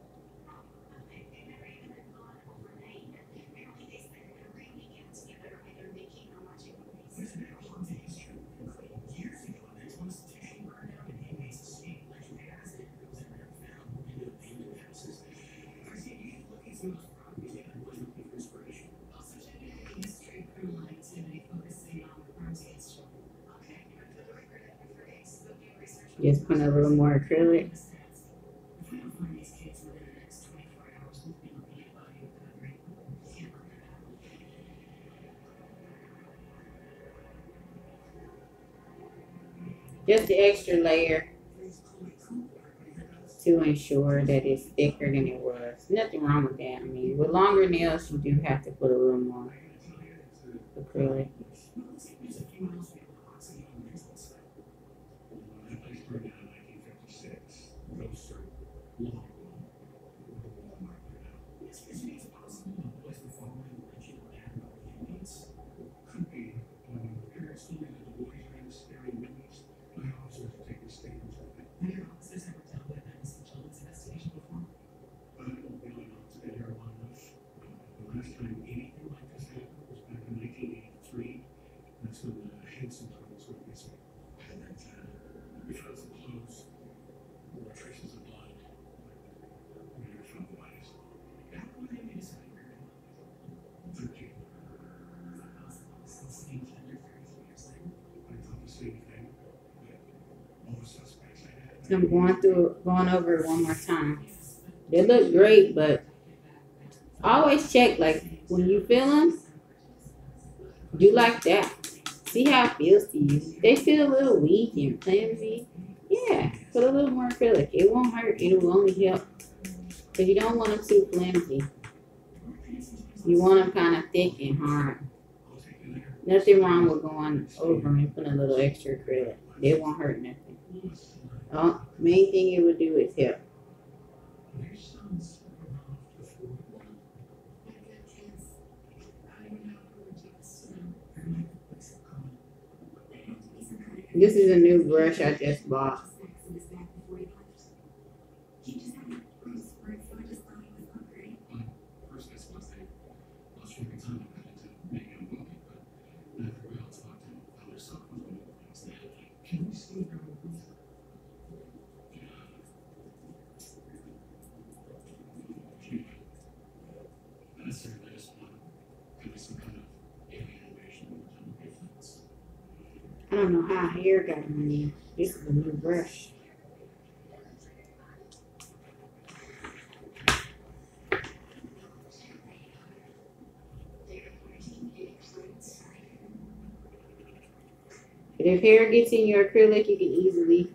They never even been gone overnight. Apparently, they spend every weekend together either baking or watching movies. There's been a haunted history, including years ago. There's one station burned down and inmates escaped. Legend has it it was ever found in the abandoned houses. Garcia, you should look into those properties. They could always looking for inspiration. Also, genuine history, criminal activity, focusing on crimes against children. Okay, for the record, for eggs, go do research. Just put a little more acrylic. If we don't find these kids within the next 24 hours, we'll be looking at body recovery. Can't work it out. Just the extra layer to ensure that it's thicker than it was. Nothing wrong with that. I mean, with longer nails, you do have to put a little more acrylic. There's a few miles away from the Oxy on the baseball site. That place burned down in 1956. Ghosts are long gone. Walmart put it out. Is it possible the boys were following the legend or ad about the inmates? Could be. Parents told me that the boys ran scary movies. My officers have taken statements of it. Have your officers ever dealt with a missing children's investigation before? I don't really know to get here long enough. The last time anything like this happened was back in 1983. That's when the Henson twins went missing. And that we found some clothes. There were traces of blood. We never found the bodies. How old were they when you decided you were 13. Is that possible? Still seeing each other 13 years later? I thought the same thing. But all the suspects I had. So I'm going over it one more time. They look great, but always check, like, when you feel them, do like that. See how it feels to you. If they feel a little weak and flimsy, yeah, put a little more acrylic. It won't hurt. It will only help. Because you don't want them too flimsy. You want them kind of thick and hard. Nothing wrong with going over them and putting a little extra acrylic. It won't hurt nothing. Main thing it would do is help. Their sons were off before one. This is a new brush I just bought. First, I suppose they lost track of time and got into making a movie, but after we all talked and found ourselves with one of the things they had, like, can we see their movie? I certainly just want could be some kind of alien invasion of the influence. I don't know how hair got on me. This is a new brush. But if hair gets in your acrylic, you can easily,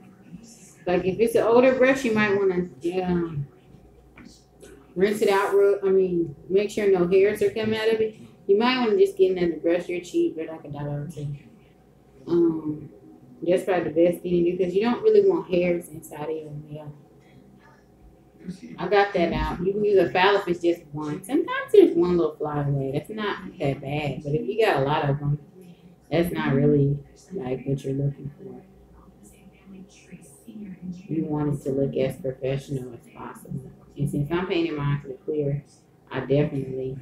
like if it's an older brush, you might want to rinse it out. Make sure no hairs are coming out of it. You might want to just get another brush. They're cheap. They're like $1 or two. That's probably the best thing to do because you don't really want hairs inside of your nail. I got that out. You can use a file if it's just one. Sometimes there's one little fly away. That's not that bad. But if you got a lot of them, that's not really like what you're looking for. You want it to look as professional as possible. And since I'm painting mine to the clear, I definitely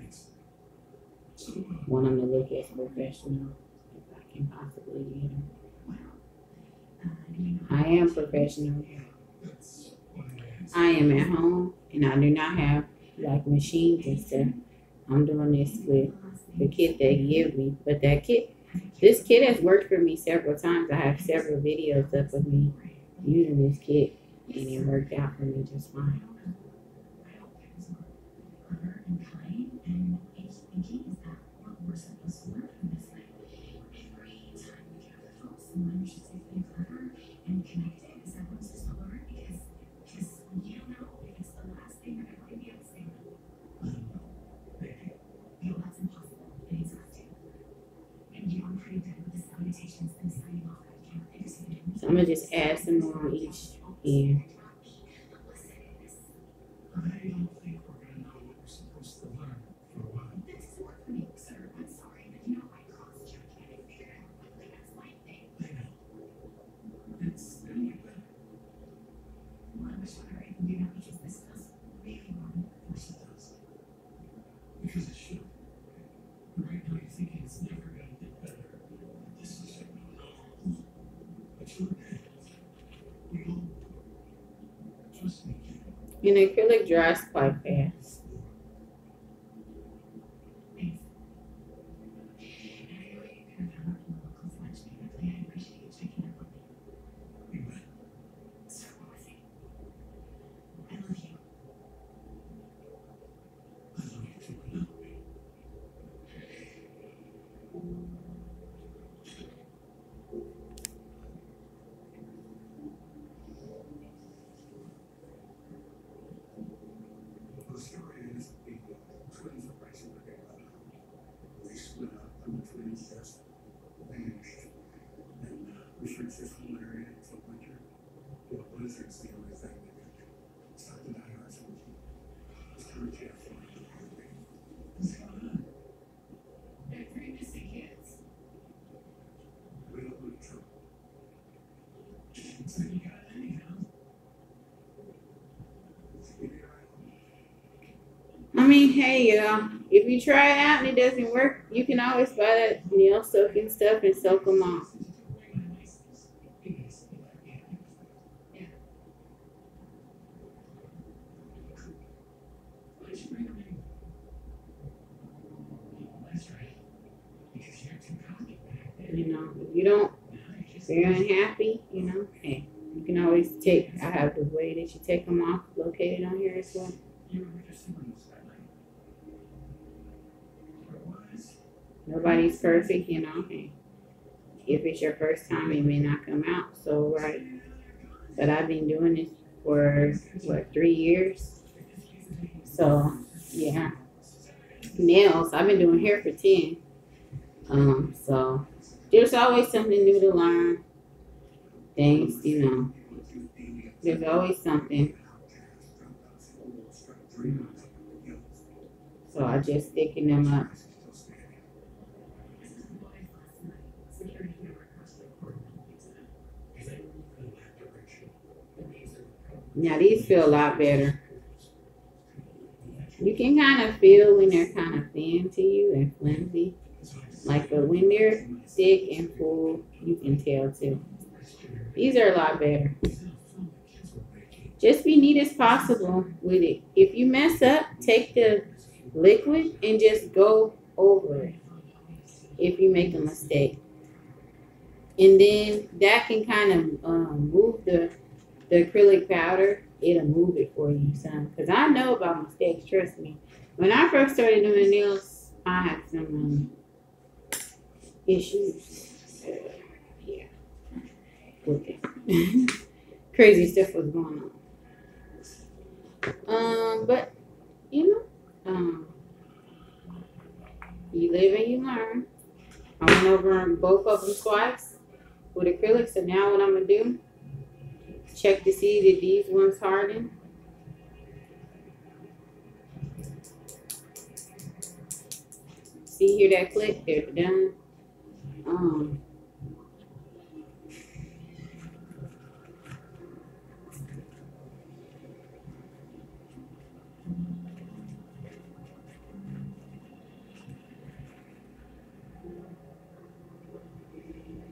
want them to look as professional as I can possibly get them. I am professional. I am at home and I do not have like machines and stuff. I'm doing this with the kit they give me. But this kit has worked for me several times. I have several videos up of me using this kit and it worked out for me just fine. So I'm gonna just add some more on each end. I don't think we're gonna know what we're supposed to learn for a while. This is work for me, sir. I'm sorry, but you know I cross-checked and I figured out quickly that's my thing. I know. It's gonna get better. Well, I wish I were able to do that because this does really wrong. Of course it does. Because it should. But right now you're thinking it's never gonna get better. This is no. But you're okay. We will. Trust me, kid. And acrylic dries quite fast. The story is the twins are racing together. They split up, and the twins just vanished. And research this whole area until winter. Well, blizzard's the only thing that could stop the dinosaurs. It's pretty careful. What's going on? There are 3 missing kids. We don't want trouble. So you got it anyhow. Give me a ride. I mean, hey, y'all, if you try it out and it doesn't work, you can always buy that nail soaking stuff and soak them off. You know, if you don't, if you're unhappy, you know, hey, you can always I have the way that you take them off located on here as well. Nobody's perfect, you know. Hey, if it's your first time, it may not come out so right. But I've been doing this for, 3 years? So, yeah. Nails, I've been doing hair for 10. So, there's always something new to learn. Things, you know. There's always something. So, I just sticking them up. Now these feel a lot better. You can kind of feel when they're kind of thin to you and flimsy. Like, but when they're thick and full, you can tell too. These are a lot better. Just be neat as possible with it. If you mess up, take the liquid and just go over it if you make a mistake. And then that can kind of move the acrylic powder. It'll move it for you, son. Because I know about mistakes, trust me. When I first started doing nails, I had some issues. Yeah. With it. Crazy stuff was going on. But, you know, You live and you learn. I went over both of them twice with acrylic. So now what I'm gonna do? Check to see that these ones harden. See, hear that click? They're done.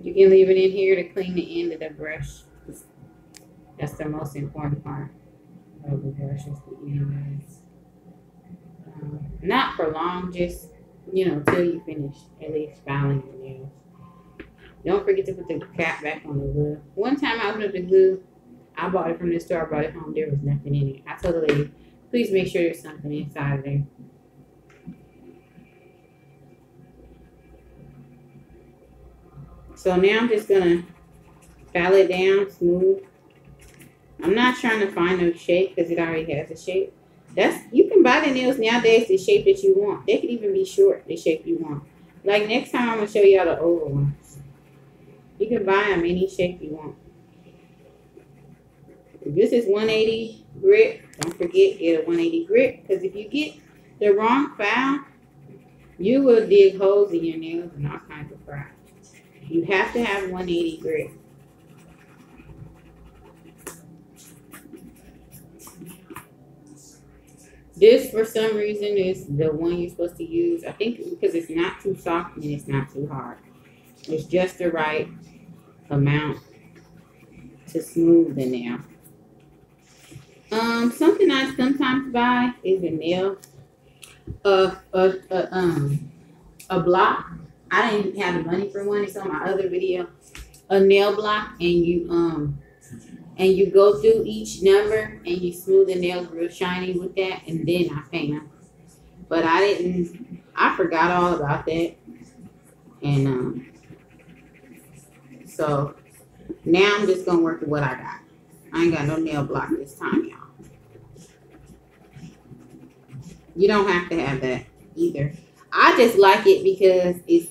You can leave it in here to clean the end of the brush. That's the most important part of the brush is the end. Not for long, just till you finish at least filing your nails. Don't forget to put the cap back on the glue. One time I opened up the glue, I bought it from the store, I brought it home, there was nothing in it. I told the lady, please make sure there's something inside of there. So now I'm just gonna file it down smooth. I'm not trying to find a shape because it already has a shape. You can buy the nails nowadays the shape that you want. They could even be short, the shape you want. Like next time I'm gonna show y'all the oval ones. You can buy them any shape you want. If this is 180 grit, don't forget get a 180 grit because if you get the wrong file, you will dig holes in your nails and all kinds of crap. You have to have 180 grit. This, for some reason, is the one you're supposed to use. I think because it's not too soft and it's not too hard. It's just the right amount to smooth the nail. Something I sometimes buy is a nail, a block. I didn't have the money for one. It's on my other video. A nail block, and you go through each number and you smooth the nails real shiny with that, and then I paint them. But I forgot all about that, and so now I'm just gonna work with what I got. I ain't got no nail block this time, y'all. You don't have to have that either. I just like it because it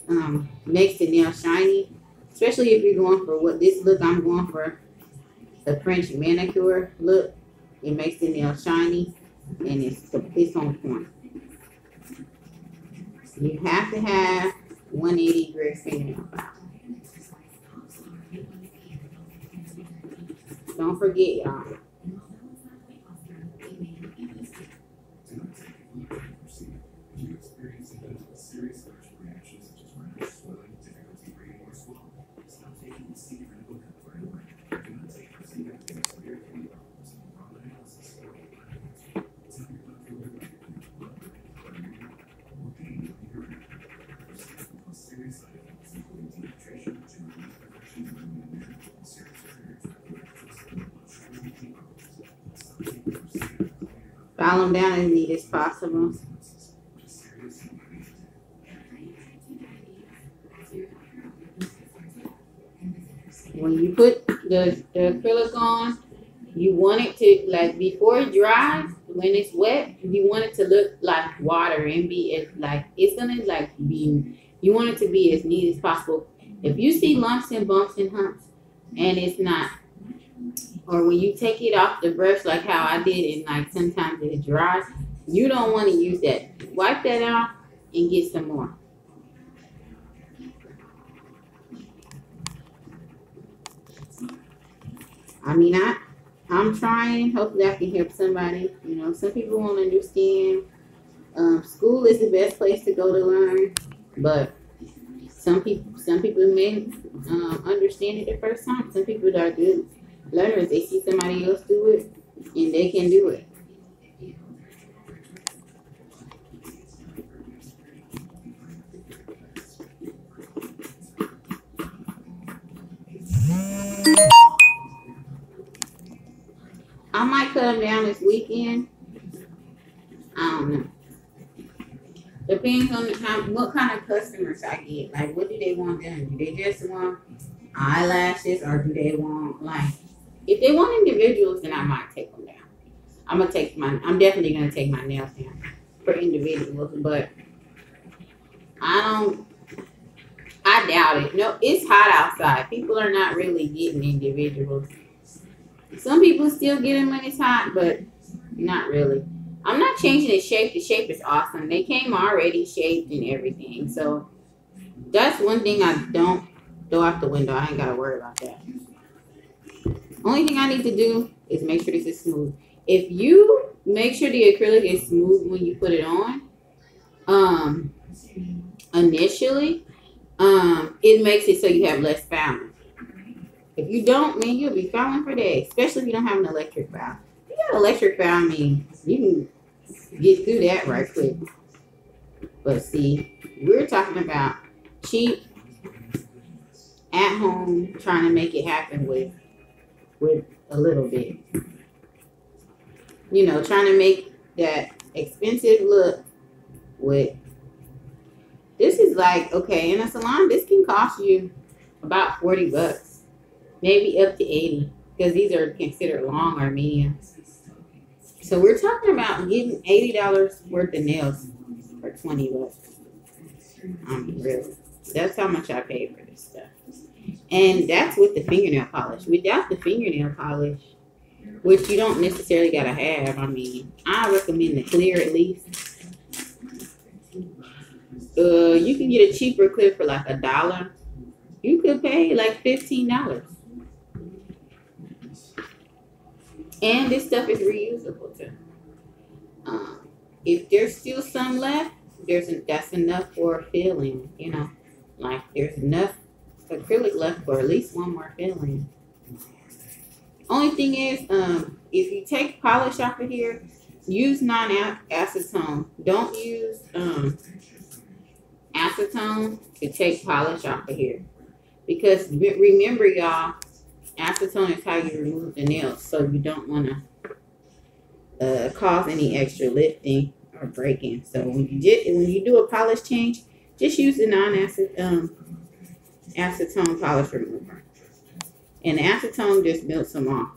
makes the nail shiny, especially if you're going for what this look I'm going for, the French manicure look. It makes the nail shiny and it's on point. You have to have 180 grit fingernail file. Don't forget, y'all. File them down as neat as possible. When you put the acrylic on, you want it to, like, before it dries, when it's wet, you want it to look like water and be as, like, it's gonna like be, you want it to be as neat as possible. If you see lumps and bumps and humps and it's not, or when you take it off the brush like how I did and like sometimes it dries, you don't want to use that. Wipe that off and get some more. I mean, I'm trying. Hopefully I can help somebody. You know, some people won't understand. School is the best place to go to learn, but some people may understand it the first time. Some people are good learners. They see somebody else do it and they can do it. I might cut them down this weekend. I don't know. Depends on what kind of customers I get. Like, what do they want done? Do they just want eyelashes, or do they want, like, if they want individuals, then I might take them down. I'm definitely gonna take my nails down for individuals, but I doubt it. No, it's hot outside. People are not really getting individuals. Some people still get them when it's hot, but not really. I'm not changing the shape. The shape is awesome. They came already shaped and everything. So that's one thing I don't throw out the window. I ain't gotta worry about that. Only thing I need to do is make sure this is smooth. If you make sure the acrylic is smooth when you put it on, initially, it makes it so you have less fouling. If you don't, man, you'll be fouling for days, especially if you don't have an electric valve. If you got an electric valve, I mean, you can get through that right quick. But see, we're talking about cheap, at home, trying to make it happen with a little bit. You know, trying to make that expensive look with. This is like, okay, in a salon, this can cost you about $40, maybe up to 80, because these are considered long or medium. So we're talking about getting $80 worth of nails for $20. I mean, really, that's how much I pay for this stuff. And that's with the fingernail polish. Without the fingernail polish, which you don't necessarily gotta have, I mean, I recommend the clear at least. You can get a cheaper clear for like $1. You could pay like $15. And this stuff is reusable too. If there's still some left, that's enough for a fill-in. You know, like there's enough acrylic left for at least one more fill-in. Only thing is, if you take polish off of here, use non-acetone. Don't use acetone to take polish off of here, because remember, y'all, acetone is how you remove the nails, so you don't want to cause any extra lifting or breaking. So when you do a polish change, just use the acetone polish remover, and the acetone just melts them off.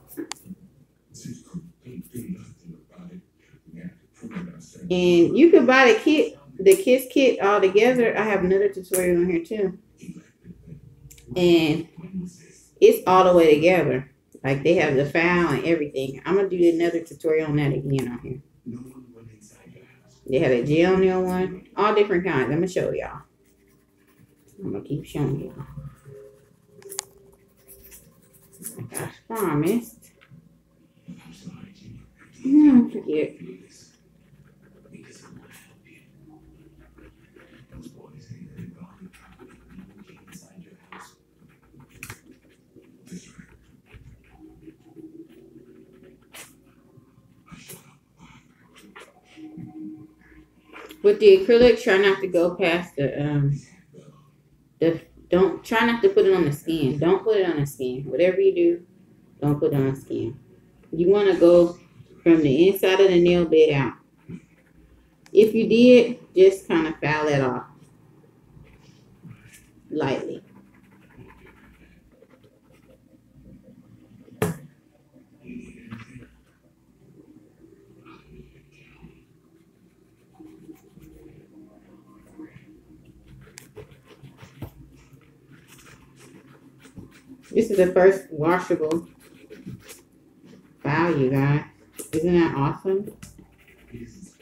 And you can buy the Kiss kit all together. I have another tutorial on here too, and it's all the way together. Like they have the file and everything. I'm gonna do another tutorial on that again on here. They have a gel nail one, all different kinds. I'm gonna show y'all. I'm gonna keep showing y'all. Like I promised. Don't forget. With the acrylic, try not to go past don't try not to put it on the skin. Don't put it on the skin. Whatever you do, don't put it on the skin. You want to go from the inside of the nail bed out. If you did, just kind of foul that off lightly. This is the first washable file, you guys. Isn't that awesome?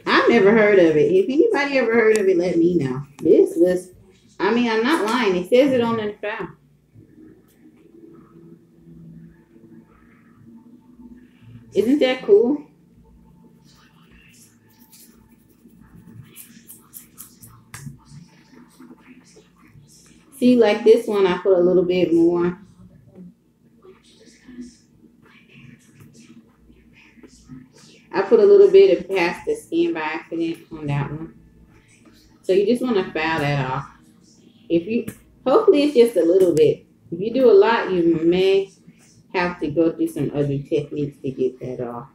I've never heard of it. If anybody ever heard of it, let me know. This was, I mean, I'm not lying. It says it on the file. Isn't that cool? See, like this one, I put a little bit more. I put a little bit of past the skin by accident on that one. So you just want to foul that off. Hopefully it's just a little bit. If you do a lot, you may have to go through some other techniques to get that off.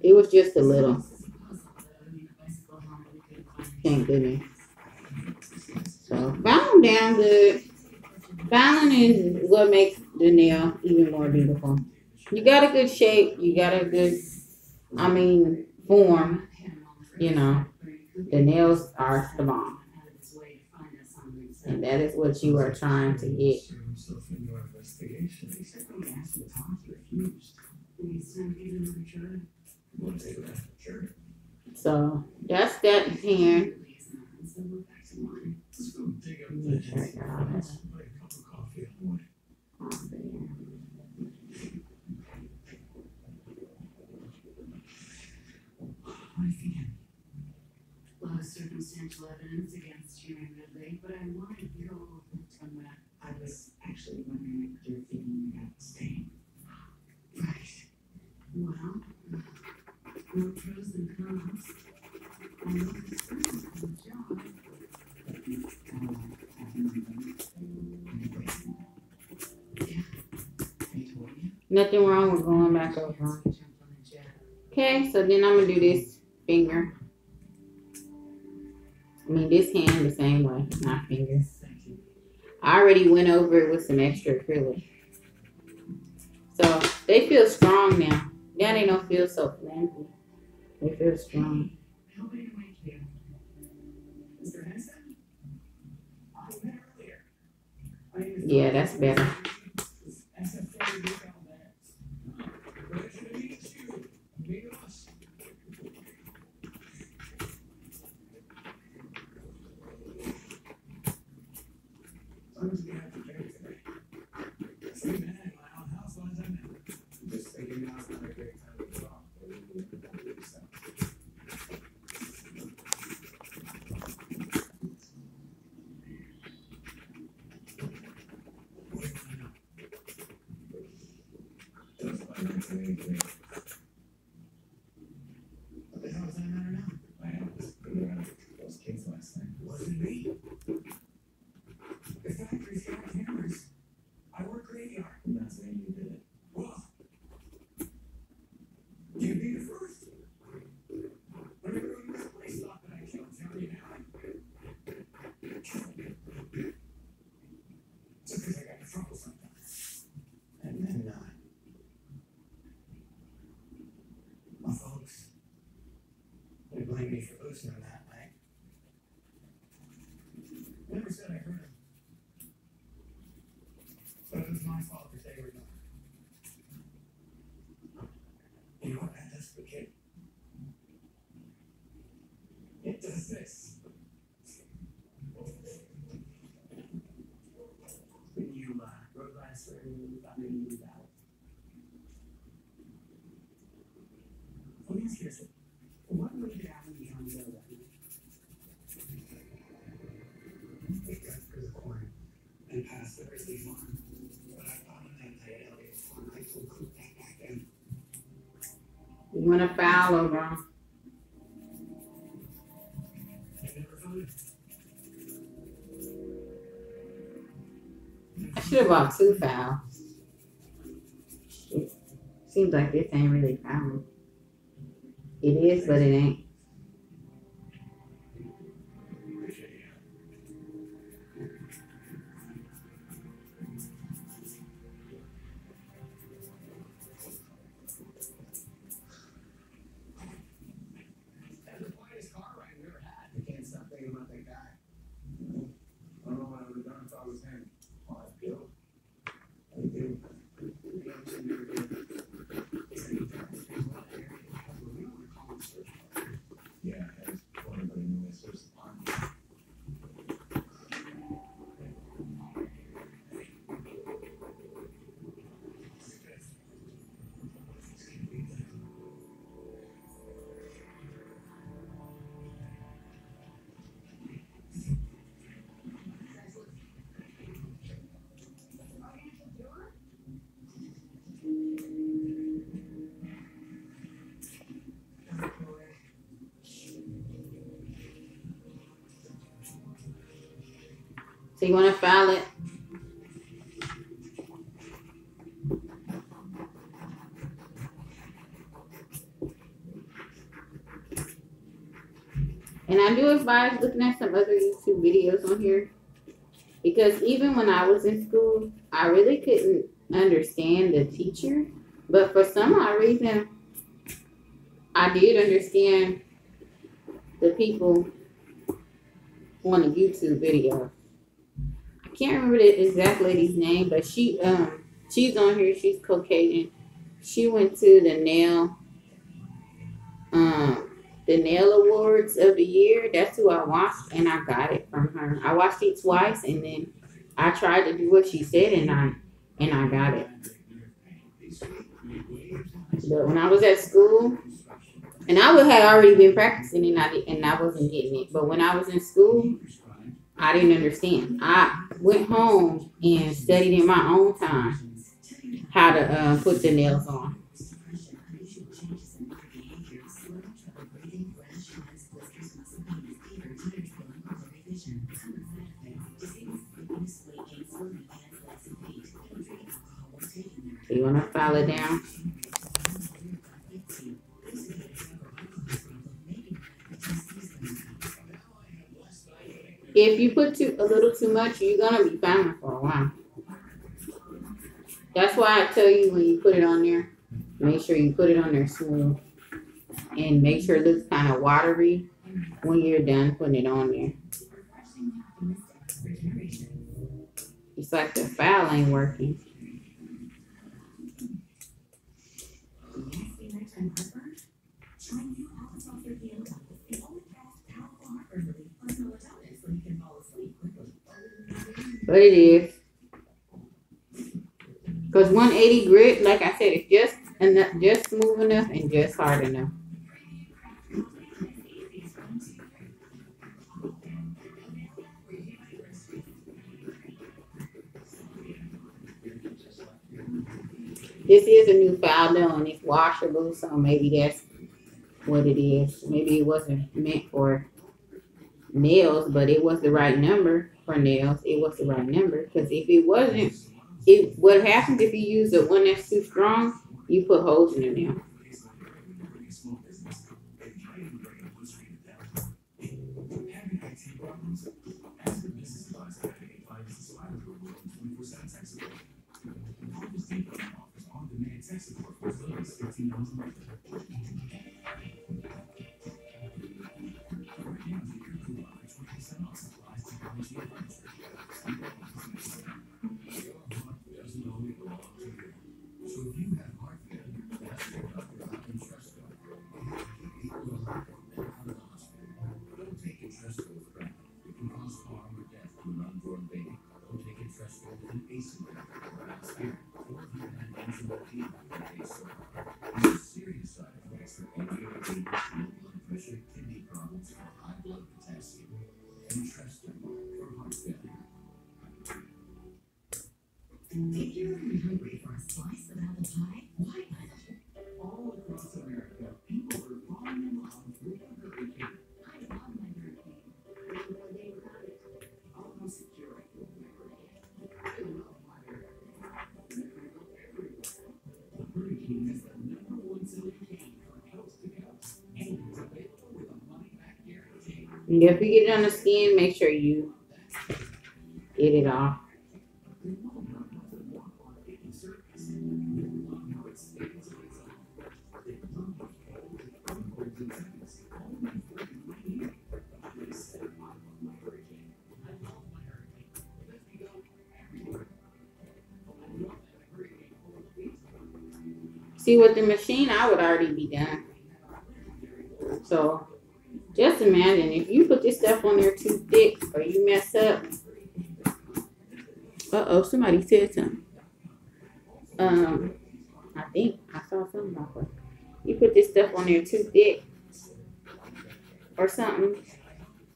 It was just a little. Thank goodness. So file them down good. Filing is what makes the nail even more beautiful. You got a good shape. You got a good, form. You know, the nails are the bomb. And that is what you are trying to get. Himself in your investigation. Except when he asked him to talk, he refused. And it's time to get another try. Want to take it back? Sure. So that's that hand. So we're back to one. Let's go dig up Make sure I the got all that. Buy a cup of coffee in the morning. Oh, man. What do you think? A lot of circumstantial evidence against you and Ridley, but I want to hear all of it from that. I was actually wondering if you're thinking about staying. Right. Well, no pros and cons. I know this person's got a job. But you gotta have anything. Yeah, I told you. Nothing wrong with going back over. Jump on the jet. Okay, so then I'm gonna do this finger. I mean, this hand the same way, not finger. Thank you. I already went over it with some extra acrylic. So they feel strong now. Now they don't feel so flimsy. They feel strong. I hope I didn't wake you. Mr. Henson? I met earlier. My name is Yeah, that's better. SF40 retail bags. Pleasure to meet you. Meet us. As long as we have to drink today. Same man in my own house was I met. Just thinking now's not a great time to talk. What do you want to know? Just by 1983. What the hell does that matter now? I was putting around those kids last night. Wasn't me. The factory's got cameras. I work graveyard. I'm not saying you did it. Well, you'd be the first. When everyone in this place thought that I killed Terry and Allen. Just because I got in trouble sometimes. And then, My folks, they blame me for losing him that night. Never said I hurt him. But it was my fault that they were gone. You know what that does for a kid? It does this. When you rode by a certain you thought maybe you knew that. Let me ask you this. What made you have you John Doe that night? We got through the corn and past the Grizzly farm. But I thought on that night Elliot's farm, I told Coop that back then. You want to foul over 'em. I never found it. I should have bought 2 fouls. Shit. Seems like this ain't really foul. It is, but it ain't. appreciate you. That's the quietest car ride we ever had. I can't stop thinking about that guy. I don't know what I would have done if I was him. Well, I feel. I do. Maybe I should never do it. It's an intense thing, a lot of area. We don't want to call him search party. Yeah, as everybody knew I searched the farm. So you want to foul it? And I do advise looking at some other YouTube videos on here. Because even when I was in school, I really couldn't understand the teacher. But for some odd reason, I did understand the people on the YouTube video. can't remember the exact lady's name, but she's on here. She's Caucasian. She went to um the nail awards of the year. That's who I watched, and I got it from her. I watched it twice, and then I tried to do what she said, and I got it. But when I was at school, and I would had already been practicing, and I wasn't getting it. But when I was in school, I didn't understand. I went home and studied in my own time how to put the nails on. So you want to file it down. If you put a little too much, you're gonna be filing for a while. That's why I tell you when you put it on there, make sure you put it on there smooth, and make sure it looks kind of watery when you're done putting it on there. It's like the file ain't working. But it is. Because 180 grit, like I said, it's just enough, just smooth enough and just hard enough. This is a new file though, and it's washable, so maybe that's what it is. Maybe it wasn't meant for nails, but it was the right number for nails. It was the right number, because if it wasn't, what happens if you use the one that's too strong? You put holes in the nail. If you get it on the skin, make sure you get it off. See, with the machine, I would already be done. So just imagine if you put this stuff on there too thick or you mess up. Somebody said something. I think I saw something about it. You put this stuff on there too thick or something,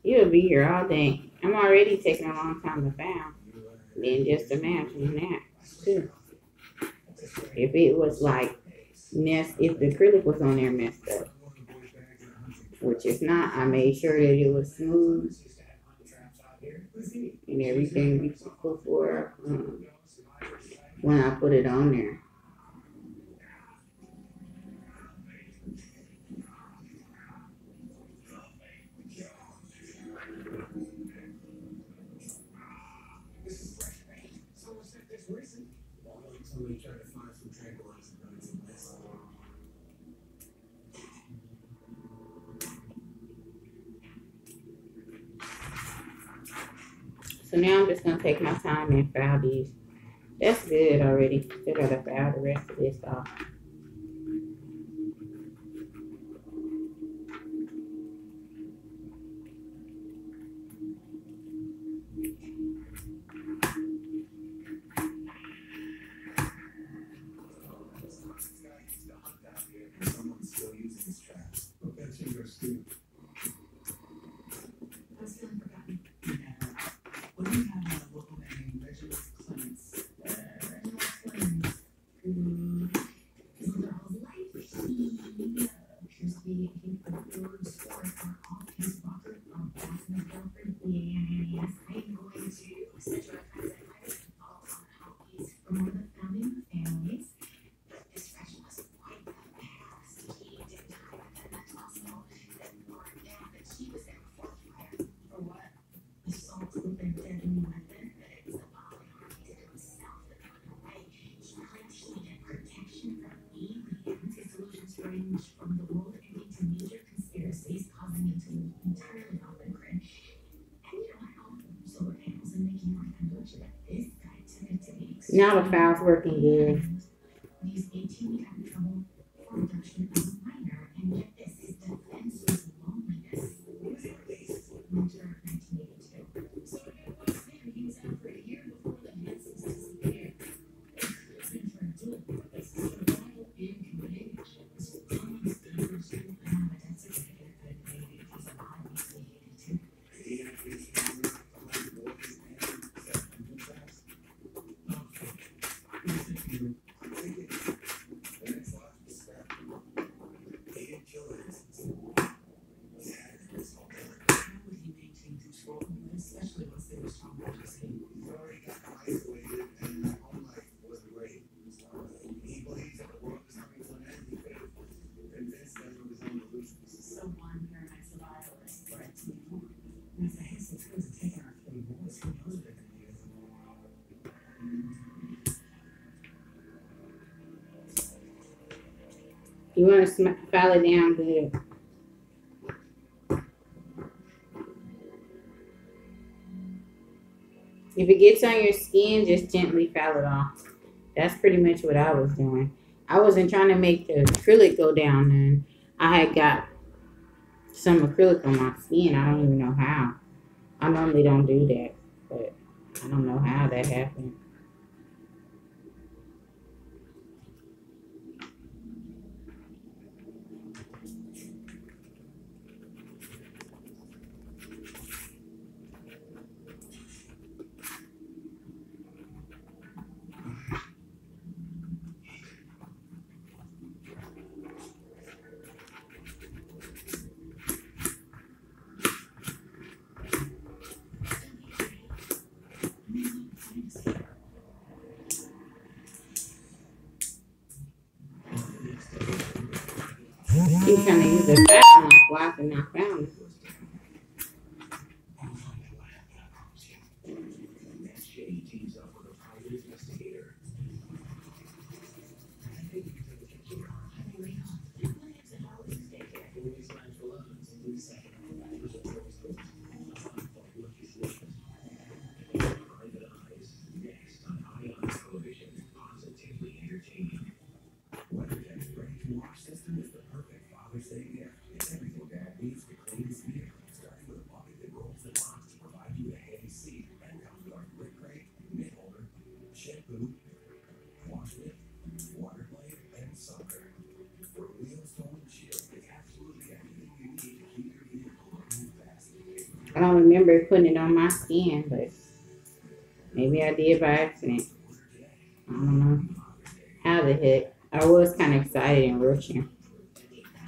you'll be here all day. I'm already taking a long time to file. Then just imagine that too. If it was like if the acrylic was on there messed up, which it's not, I made sure that it was smooth and everything before when I put it on there. So now I'm just gonna take my time and file these. That's good already. Still gotta file the rest of this off. Someone's still using his traps. Look at you, you're Steve. I was feeling forgotten. Never. What do you have a local man named Reginald Clements? Reginald Clements. His whole life, he appears to be a word sport or off his rocker or back in his girlfriend. Yes, I'm going to set you up as a pirate and follow on how he's from one of the founding families. This Reginald was quite the past. He did die within the hospital that brought down that she was there before the fire. For what? Assault with a deadly weapon, but it was a body harm he did himself that got away. He claimed he needed protection from aliens. His delusions range from the world ending to major conspiracies, causing him to live entirely off the grid. And you know how solar panels and making more energy, but this guy tended to be Now the file's working good. These 18 had trouble for reduction as a minor, and yet this his defense was loneliness. Winter of 1982. So it was there. He was out for a year before the Hansons disappeared. Listening for a dual purpose, survival and companionship. Someone's dead for school. I know, but that's a certificate for the baby. He's alive, he's needed to. How would he maintain control, especially once they were strong enough to escape? He's already gotten isolated, and my home life wasn't great. He believes that the world is coming to an end. He could have convinced them of his own delusions. So one paramount survivalist threat to me. And if the Hansons could have taken our 3 boys, who knows what they could do? You want to file it down good. If it gets on your skin, just gently file it off. That's pretty much what I was doing. I wasn't trying to make the acrylic go down, and I had got some acrylic on my skin. I don't even know how. I normally don't do that, but I don't know how that happened. Keep trying to use the fat one. Why is it not found? Shady teams up with a private investigator. I think you can take a picture. Louis Lange 11, Louis II. Private Eyes, next on Ion Television, positively entertaining. WeatherTech's brand new wash system is the perfect Father's Day gift. It's everything Dad needs to clean his vehicle, starting with a bucket that rolls and locks to provide you a heavy seat, and comes with our brick crate, mitt holder, shampoo, wash mitt, water blade, and sucker. For wheels to windshield, it's absolutely everything you need to keep your vehicle looking fast. I don't remember putting it on my skin, but maybe I did by accident. I don't know how the heck. I was kind of excited and rushing.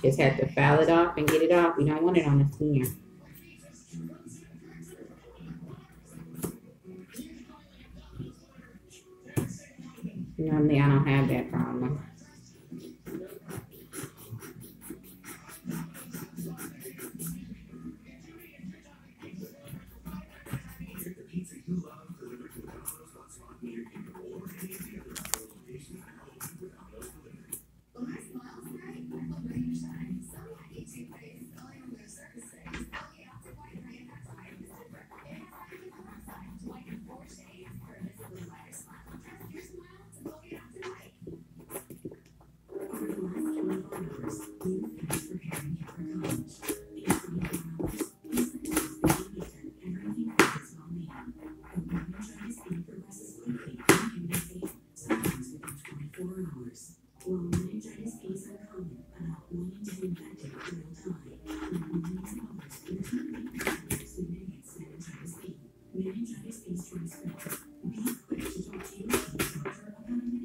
Just had to file it off and get it off. You don't want it on the skin. Normally, I don't have that problem. Get the pizza you love delivered to Domino's hotspot near you, or any of the other Domino's locations at home with Domino's delivery. Well, my smile's great. I feel ready to shine. So I need to face all your surfaces. Okay, after 43 and that's why it's different. It has everything on that side. Why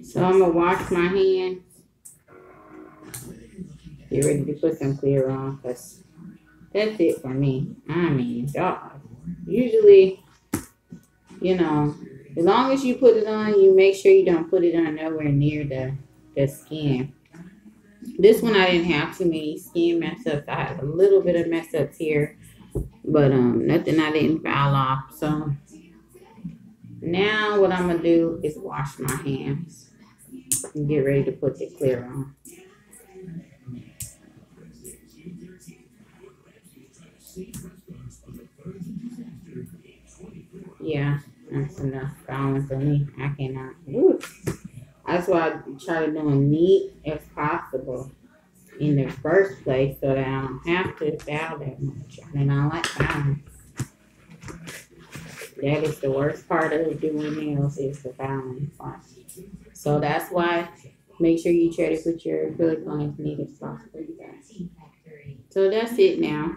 So I'm gonna wash my hands. Get ready to put some clear on, cause that's it for me. I mean, dog. Usually, you know, as long as you put it on, you make sure you don't put it on nowhere near the skin. This one I didn't have too many skin mess ups. I had a little bit of mess ups here, but nothing I didn't foul off. So now what I'm gonna do is wash my hands and get ready to put the clear on. Yeah, that's enough fouling for me. I cannot. Woo. That's why I try to do it neat as possible in the first place so that I don't have to foul that much. And I like fouling. That is the worst part of doing nails is the fouling part. So that's why make sure you try to put your acrylic on as neat as possible, you guys. So that's it now.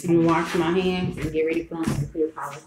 I'm gonna wash my hands and get ready to put on some clear polish.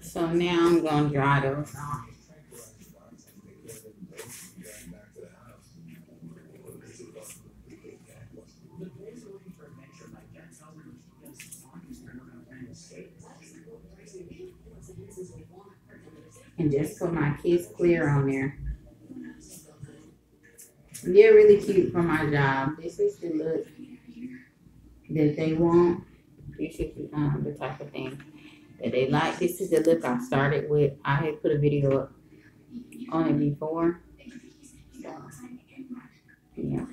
So now I'm gonna dry those off. And just put my Kiss Clear on there. They're really cute for my job. This is the look that they want. This is the type of thing that they like. This is the look I started with. I had put a video up on it before. So, yeah.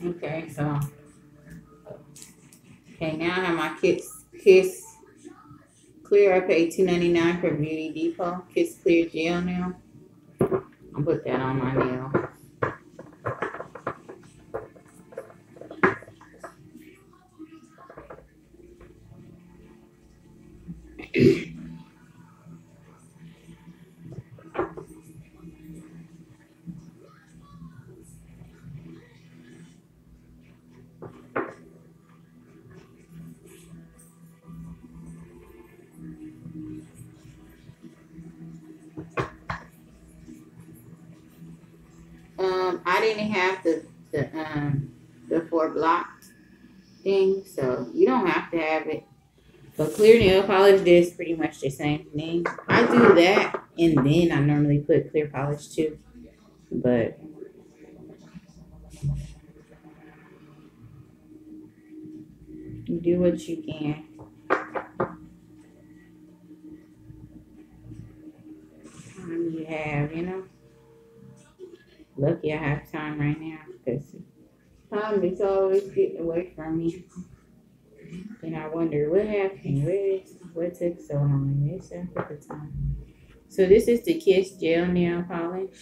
Okay, so now I have my Kiss Clear. I paid $2.99 for Beauty Depot. Kiss Clear gel now. I'll put that on my nail. I didn't have the 4 block thing, so you don't have to have it. But clear nail polish is pretty much the same thing. I do that, and then I normally put clear polish too. But you do what you can. Time you have, you know. Lucky I have time right now because time is always getting away from me. And I wonder what happened. What took so long? It's after the time. So this is the Kiss Gel Nail Polish.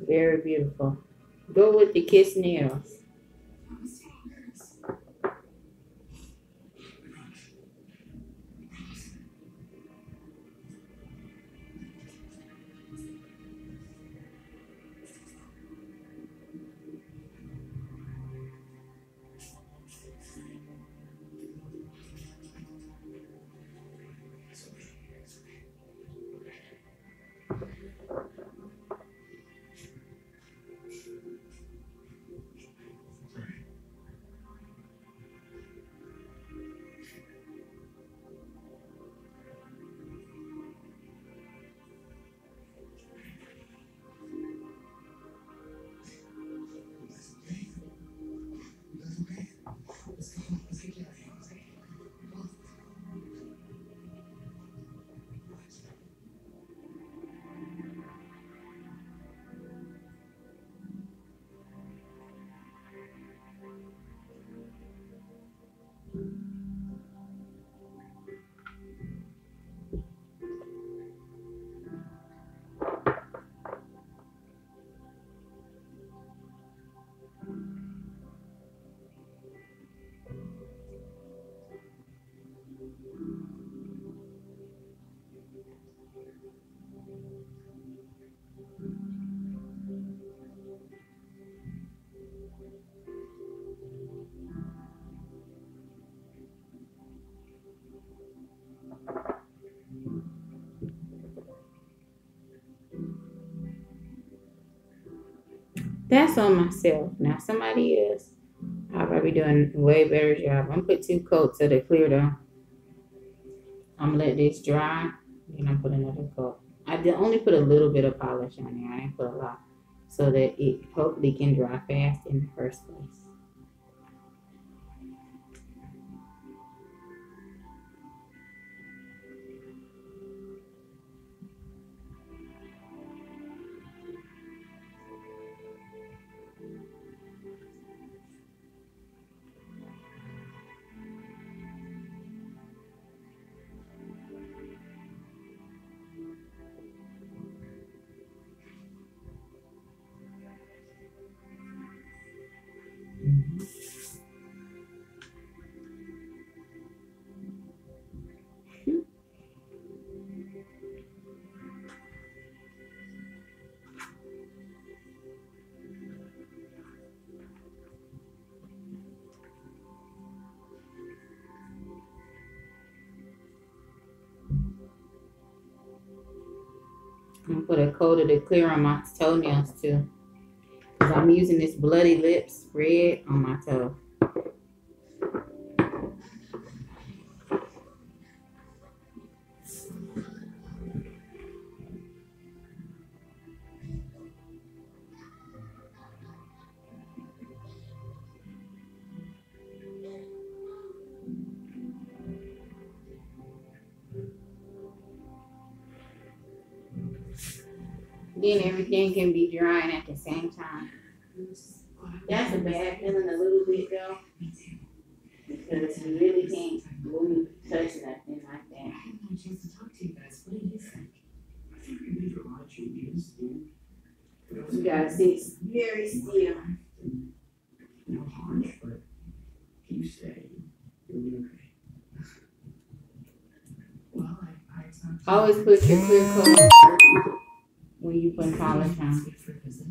Very beautiful. Go with the kiss nails. That's on myself. Now somebody else, I'll probably doing a way better job. I'm gonna put 2 coats of the clear though. I'm gonna let this dry, then I'm put another coat. I did only put a little bit of polish on there. I didn't put a lot, so that it hopefully can dry fast in the first place. I'm gonna put a coat of the clear on my toenails too, because I'm using this Bloody Lips red on my toe. Then everything can be drying at the same time. That's a bad feeling a little bit though, because you really can't move, touch nothing like that. I haven't had a chance to talk to you guys. What do you think? I think we made a lot of changes. You gotta sit very still. No harsh, but if you stay, you'll be okay. Well, I talked to Always put your clear coat on first when you put polish on. for a visit.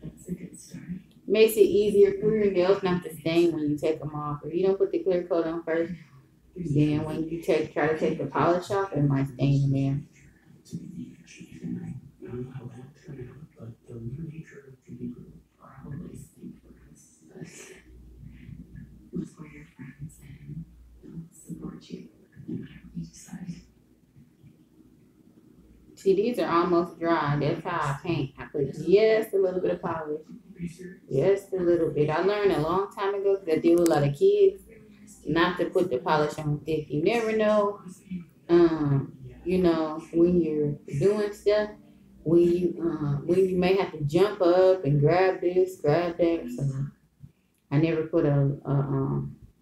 That's a good start. Makes it easier for your nails not to stain when you take them off. If you don't put the clear coat on first, then when you try to take the polish off, it might stain the nail. I don't know how that turned out, but the mere nature of the people Or always think for us. But let's wear your friends and they'll support you no matter what you decide. See, these are almost dry. That's how I paint. I put just a little bit of polish. Just a little bit. I learned a long time ago because I deal with a lot of kids not to put the polish on thick. You never know, you know, when you're doing stuff, when you may have to jump up and grab this, grab that. So I never put a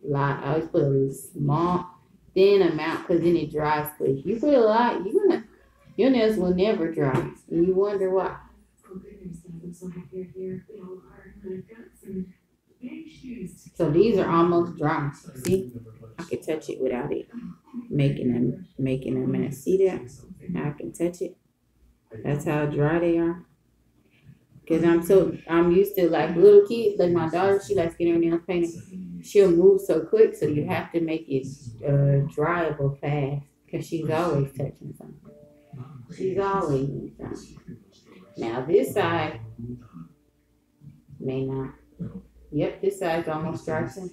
lot. I always put a small, thin amount because then it dries quick. You put a lot, your nails will never dry, and you wonder why. so happy you're here. We all are. I've got some big shoes. So these are almost dry. See, I can touch it without it making a mess. See that? Now I can touch it. That's how dry they are. Cause I'm used to like little kids, like my daughter, she likes getting her nails painted. She'll move so quick, so you have to make it dryable fast. Cause she's always touching something. She's always doing something. Now this side may not. Yep, this side's almost dry too.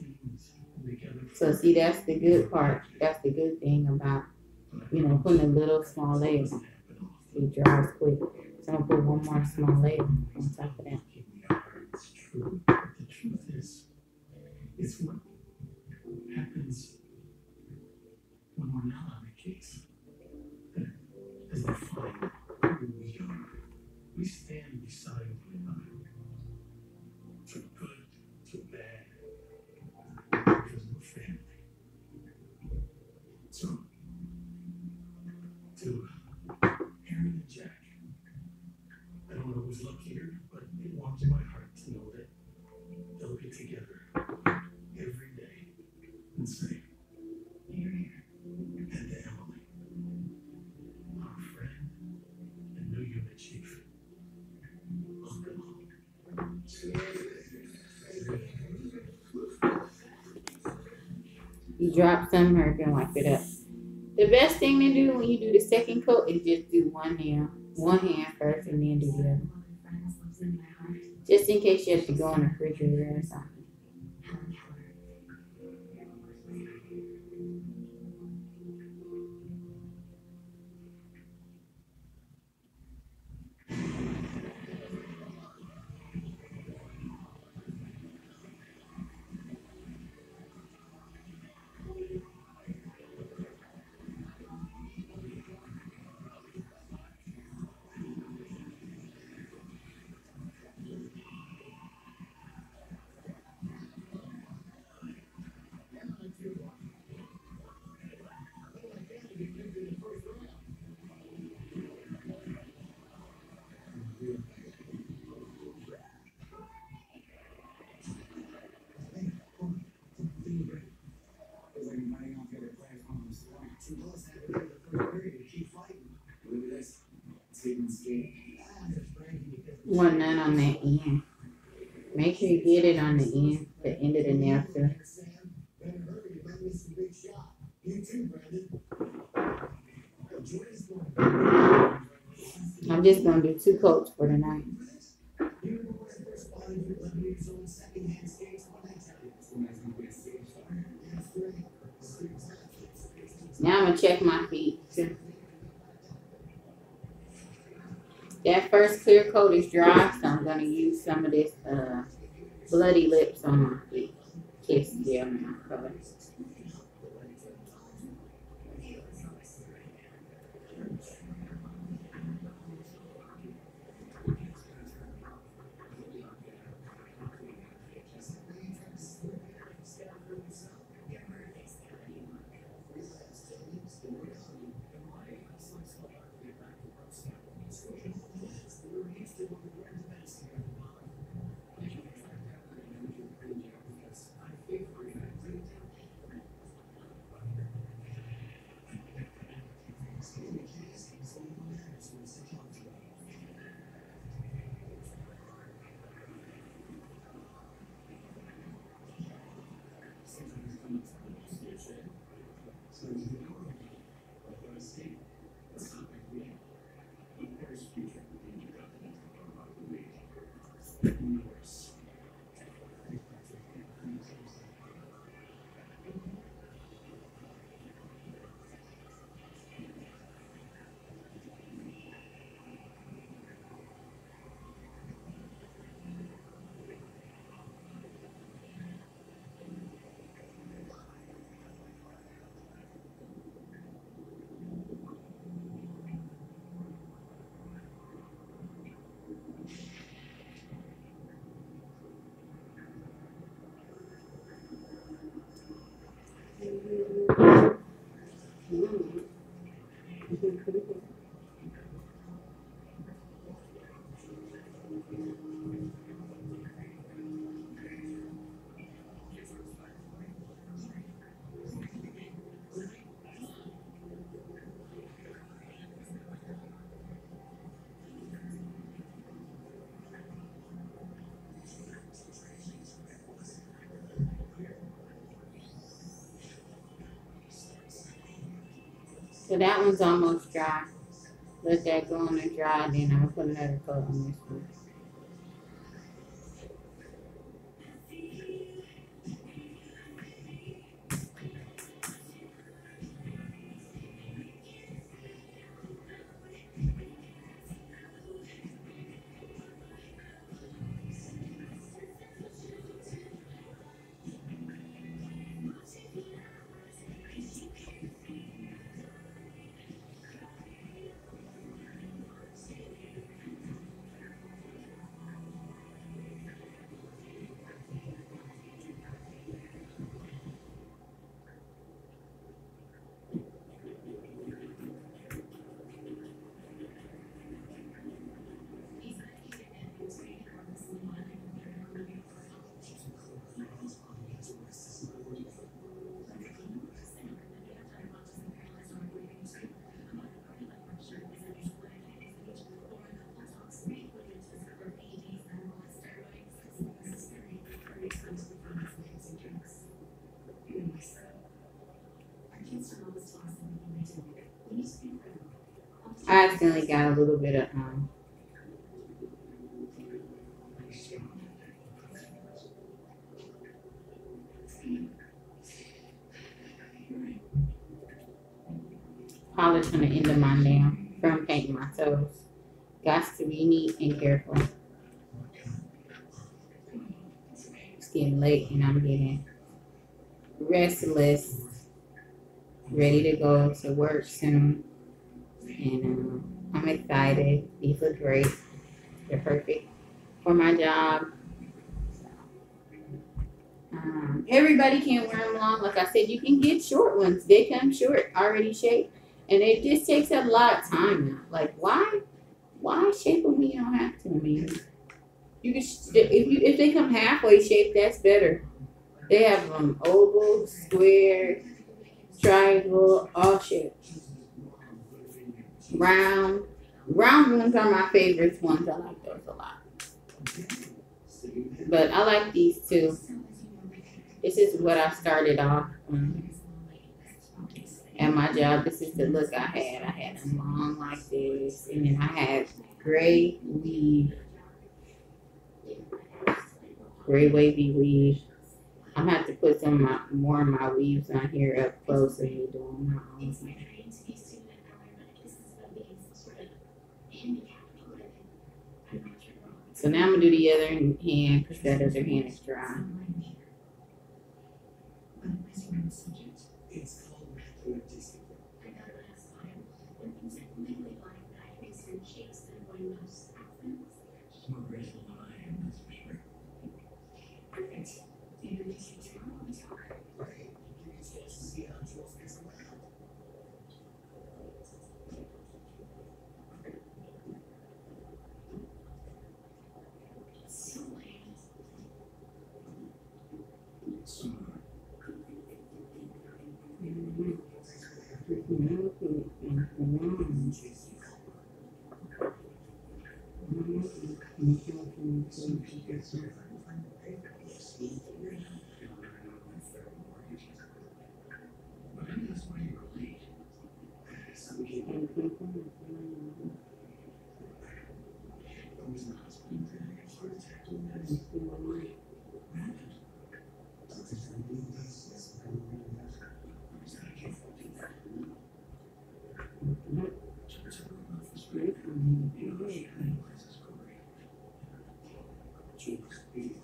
So see, that's the good part. That's the good thing about putting a little small layer on. It dries quick. So I'm gonna put one more small layer on top of that. It's true. But the truth is, it's what happens when we're not on the case that is defined who we are. We stand beside one another, through good, through bad, because we're family. So, to Aaron and Jack, I don't always look here, but it warms my heart to know that they'll be together every day and say, "Here, here." And to Emily, our friend and new unit chief, welcome home. You drop some, her can wipe it up. The best thing to do when you do the second coat is just do one hand first, and then do the other. Just in case you have to go in the refrigerator or something. One none on that end. Make sure you get it on the end of the nail too. I'm just gonna do 2 coats for the night. Now I'm gonna check my feet too. That first clear coat is dry, so I'm gonna use some of this bloody lips on my feet. Kiss them color. So that one's almost dry. Let that go on and dry, then I'll put another coat on this one. I accidentally got a little bit of polish on the end of my nail from painting my toes. Got to be neat and careful. It's getting late and I'm getting restless, ready to go to work soon. And I'm excited. These look great. They're perfect for my job. Everybody can wear them long. Like I said, you can get short ones. They come short, already shaped. And it just takes a lot of time now. Like, why shape them when you don't have to? I mean, you can if they come halfway shaped, that's better. They have them oval, square, triangle, all shapes. Round ones are my favorite ones. I like those a lot. But I like these too. This is what I started off at my job. This is the look I had. I had them long like this, and then I had gray weave, gray wavy weave. I'm gonna have to put more of my weaves on here up close and you doing my own. So now I'm gonna do the other hand because that other hand is dry. It's called macular dystrophy. I got it last time. When things are completely like that, makes them shapes and windows. More graceful than I am, that's for sure. Perfect. Introduce you to all the talk. Right. You can still see how it's supposed to be around. So lame. Maybe that's why you were late. Some people always in the hospital and had a heart attack doing this. What happened? Doctors said he didn't get this. I don't really know. He said I can't do that. Turns out her mouth was great. You know, she analyzes Corey. She was beautiful.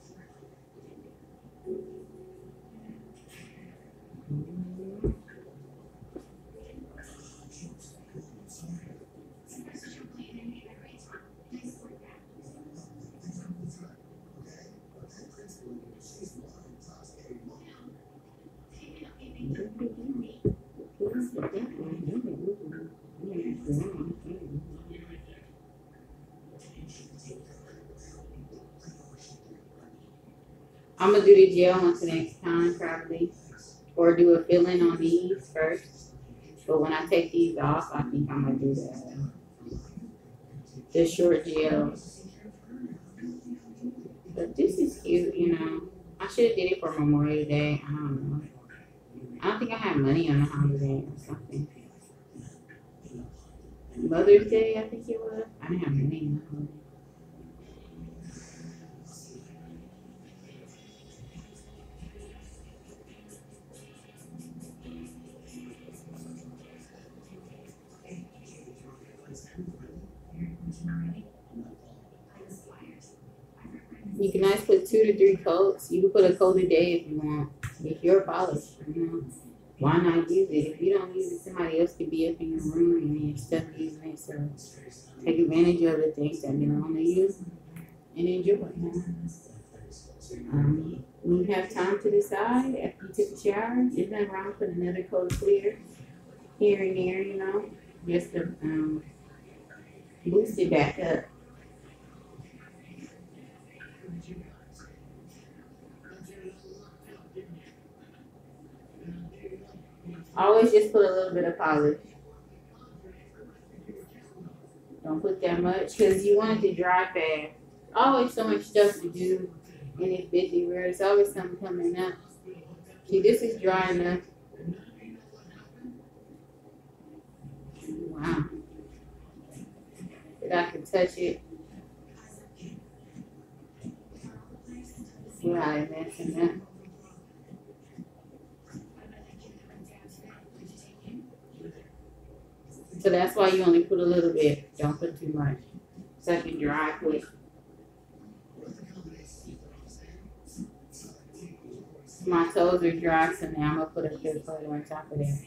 I'm gonna do the gel ones next time probably, or do a fill-in on these first. But when I take these off, I think I'm gonna do the short gel. But this is cute, you know. I should have did it for Memorial Day. I don't know. I don't think I had money on the holiday or something. Mother's Day, I think it was. I didn't have my name on it. You can always put 2 to 3 coats. You can put a coat a day if you want. It's your polish, you know. Why not use it? If you don't use it, somebody else could be up in your room and you're stuck using it. So take advantage of the things that belong to you and enjoy it. You know? When you have time to decide after you took a shower, there's nothing wrong with putting another coat of clear here and there, you know, just to boost it back up. Always just put a little bit of polish. Don't put that much because you want it to dry fast. Always so much stuff to do in this busy world. There's always something coming up. See, this is dry enough. Wow. That I can touch it without it messing up. So that's why you only put a little bit. Don't put too much. So it can dry quick. My toes are dry, so now I'm gonna put a good butter on top of that.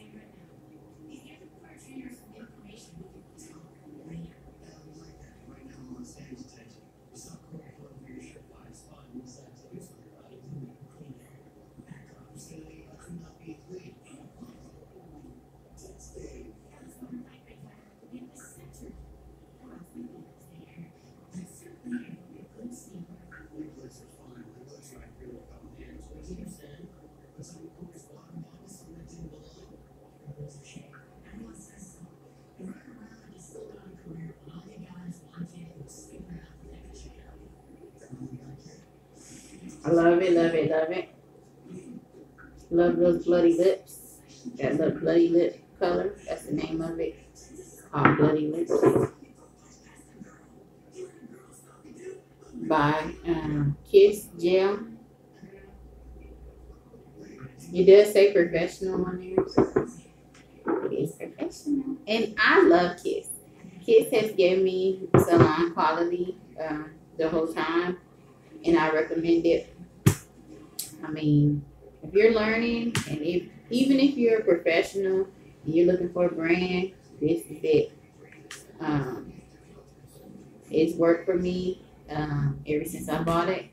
I love it, love it, love it. Love those bloody lips. That little bloody lip color. That's the name of it. Called Bloody Lips. By Kiss Gel. It does say professional on there. So it is professional. And I love Kiss. Kiss has given me salon quality the whole time. And I recommend it. I mean, if you're learning and even if you're a professional and you're looking for a brand, this is it. It's worked for me ever since I bought it.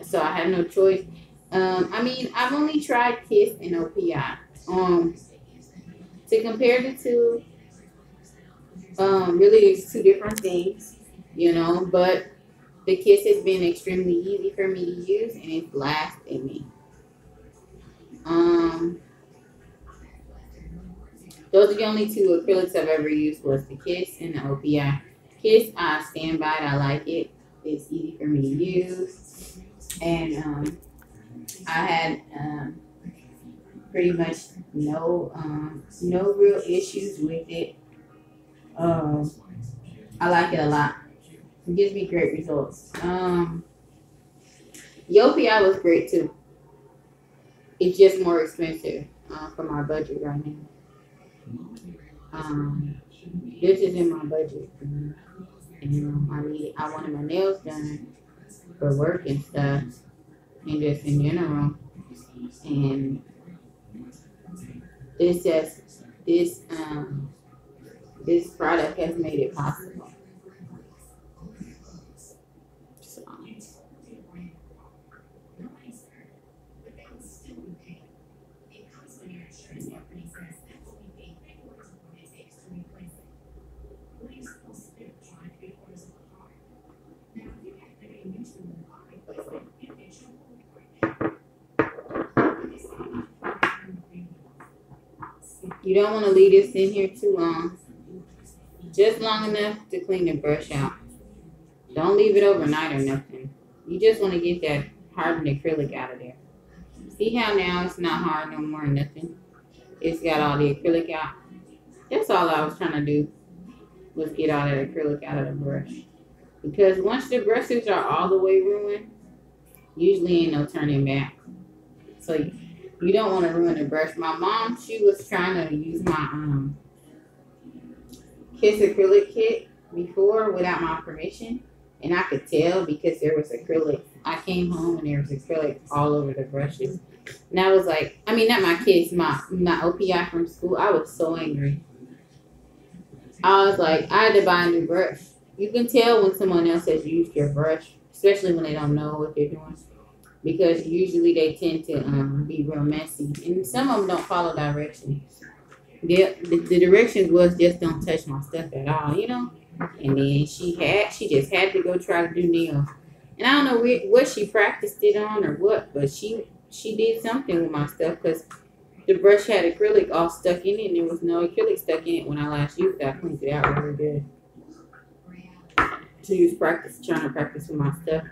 So I have no choice. I mean, I've only tried Kiss and OPI. To compare the two, really it's two different things, you know, but the Kiss has been extremely easy for me to use and it's lasted me. Those are the only two acrylics I've ever used was the Kiss and the OPI. Kiss, I stand by it. I like it. It's easy for me to use. And I had pretty much no real issues with it. I like it a lot. It gives me great results. The OPI was great too. It's just more expensive for my budget right now. This is in my budget. And I wanted my nails done for work and stuff, and just in general. And this product has made it possible. So, you don't want to leave this in here too long. Just long enough to clean the brush out. Don't leave it overnight or nothing. You just want to get that hardened acrylic out of there. See how now it's not hard no more, nothing. It's got all the acrylic out. That's all I was trying to do. was get all that acrylic out of the brush. Because once the brushes are all the way ruined, usually ain't no turning back. So you don't want to ruin the brush. My mom, she was trying to use my Kiss acrylic kit before without my permission, and I could tell because there was acrylic. I came home and there was acrylic all over the brushes, and I was like, I mean, not my kids, my OPI from school. I was so angry. I was like, I had to buy a new brush. You can tell when someone else has used your brush, especially when they don't know what they're doing, because usually they tend to be real messy, and some of them don't follow directions. The directions was just don't touch my stuff at all, you know. And then she just had to go try to do nails, and I don't know what she practiced it on or what, but she did something with my stuff because the brush had acrylic all stuck in it, and there was no acrylic stuck in it when I last used it. I cleaned it out really good. She was trying to practice with my stuff.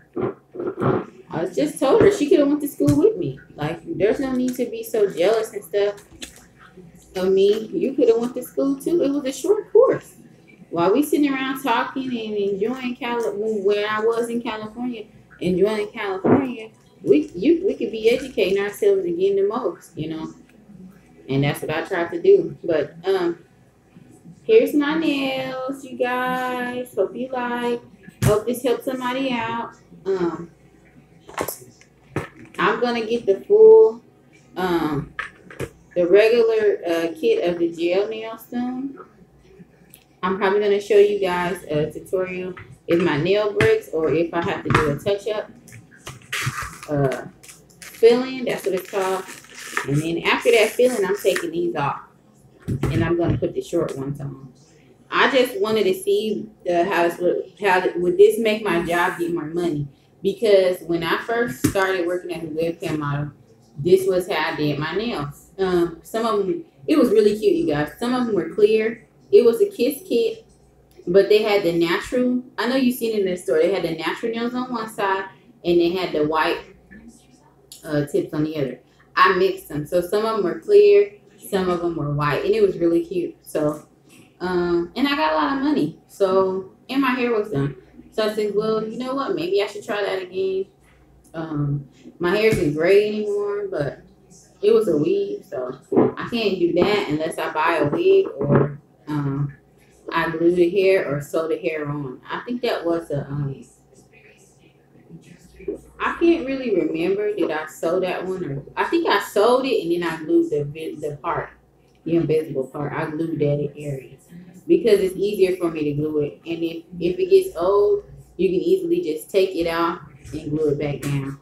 I was just told her she could have went to school with me. Like, there's no need to be so jealous and stuff of me. You could have went to school too. It was a short course. While we sitting around talking and enjoying when I was in California, enjoying California, we could be educating ourselves and getting the most, you know. And that's what I tried to do. But here's my nails, you guys. Hope you like. Hope this helps somebody out. I'm gonna get the full the regular kit of the gel nail soon. I'm probably gonna show you guys a tutorial if my nail breaks or if I have to do a touch up filling. That's what it's called. And then after that filling, I'm taking these off, and I'm gonna put the short ones on. I just wanted to see how would this make my job get more money, because when I first started working as a webcam model, this was how I did my nails. Some of them, it was really cute, you guys. Some of them were clear. It was a kiss kit, but they had the natural. I know you've seen it in the store. They had the natural nails on one side, and they had the white tips on the other. I mixed them, so some of them were clear, some of them were white, and it was really cute. So, and I got a lot of money. So, and my hair was done. So I said, well, you know what? Maybe I should try that again. My hair isn't gray anymore, but it was a weave, so I can't do that unless I buy a wig or I glue the hair or sew the hair on. I think that was a I can't really remember. Did I sew that one, or I think I sewed it and then I glued the part, the invisible part. I glued that area because it's easier for me to glue it. And if it gets old, you can easily just take it out and glue it back down.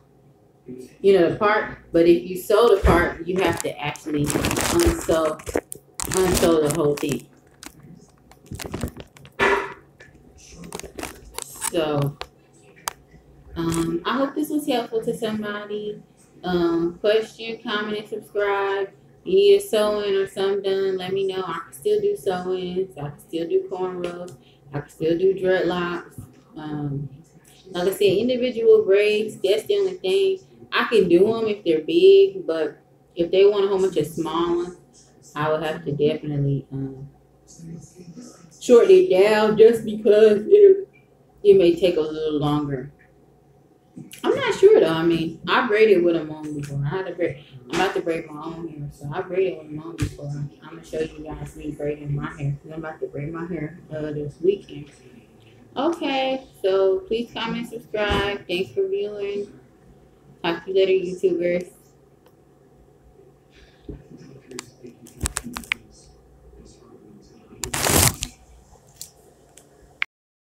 You know the part, but if you sew the part, you have to actually unsew the whole thing. So. I hope this was helpful to somebody. Question, comment, and subscribe. You need a sewing or something done, let me know. I can still do sewings. I can still do cornrows. I can still do dreadlocks. Like I said, individual braids, that's the only thing. I can do them if they're big, but if they want a whole bunch of small ones, I would have to definitely shorten it down just because it may take a little longer. I'm not sure though. I mean, I braided with them on before. I'm about to braid my own hair, so I braided with them on before. I'm gonna show you guys me braiding my hair. I'm about to braid my hair this weekend. Okay, so please comment, subscribe. Thanks for viewing. Talk to you later, YouTubers.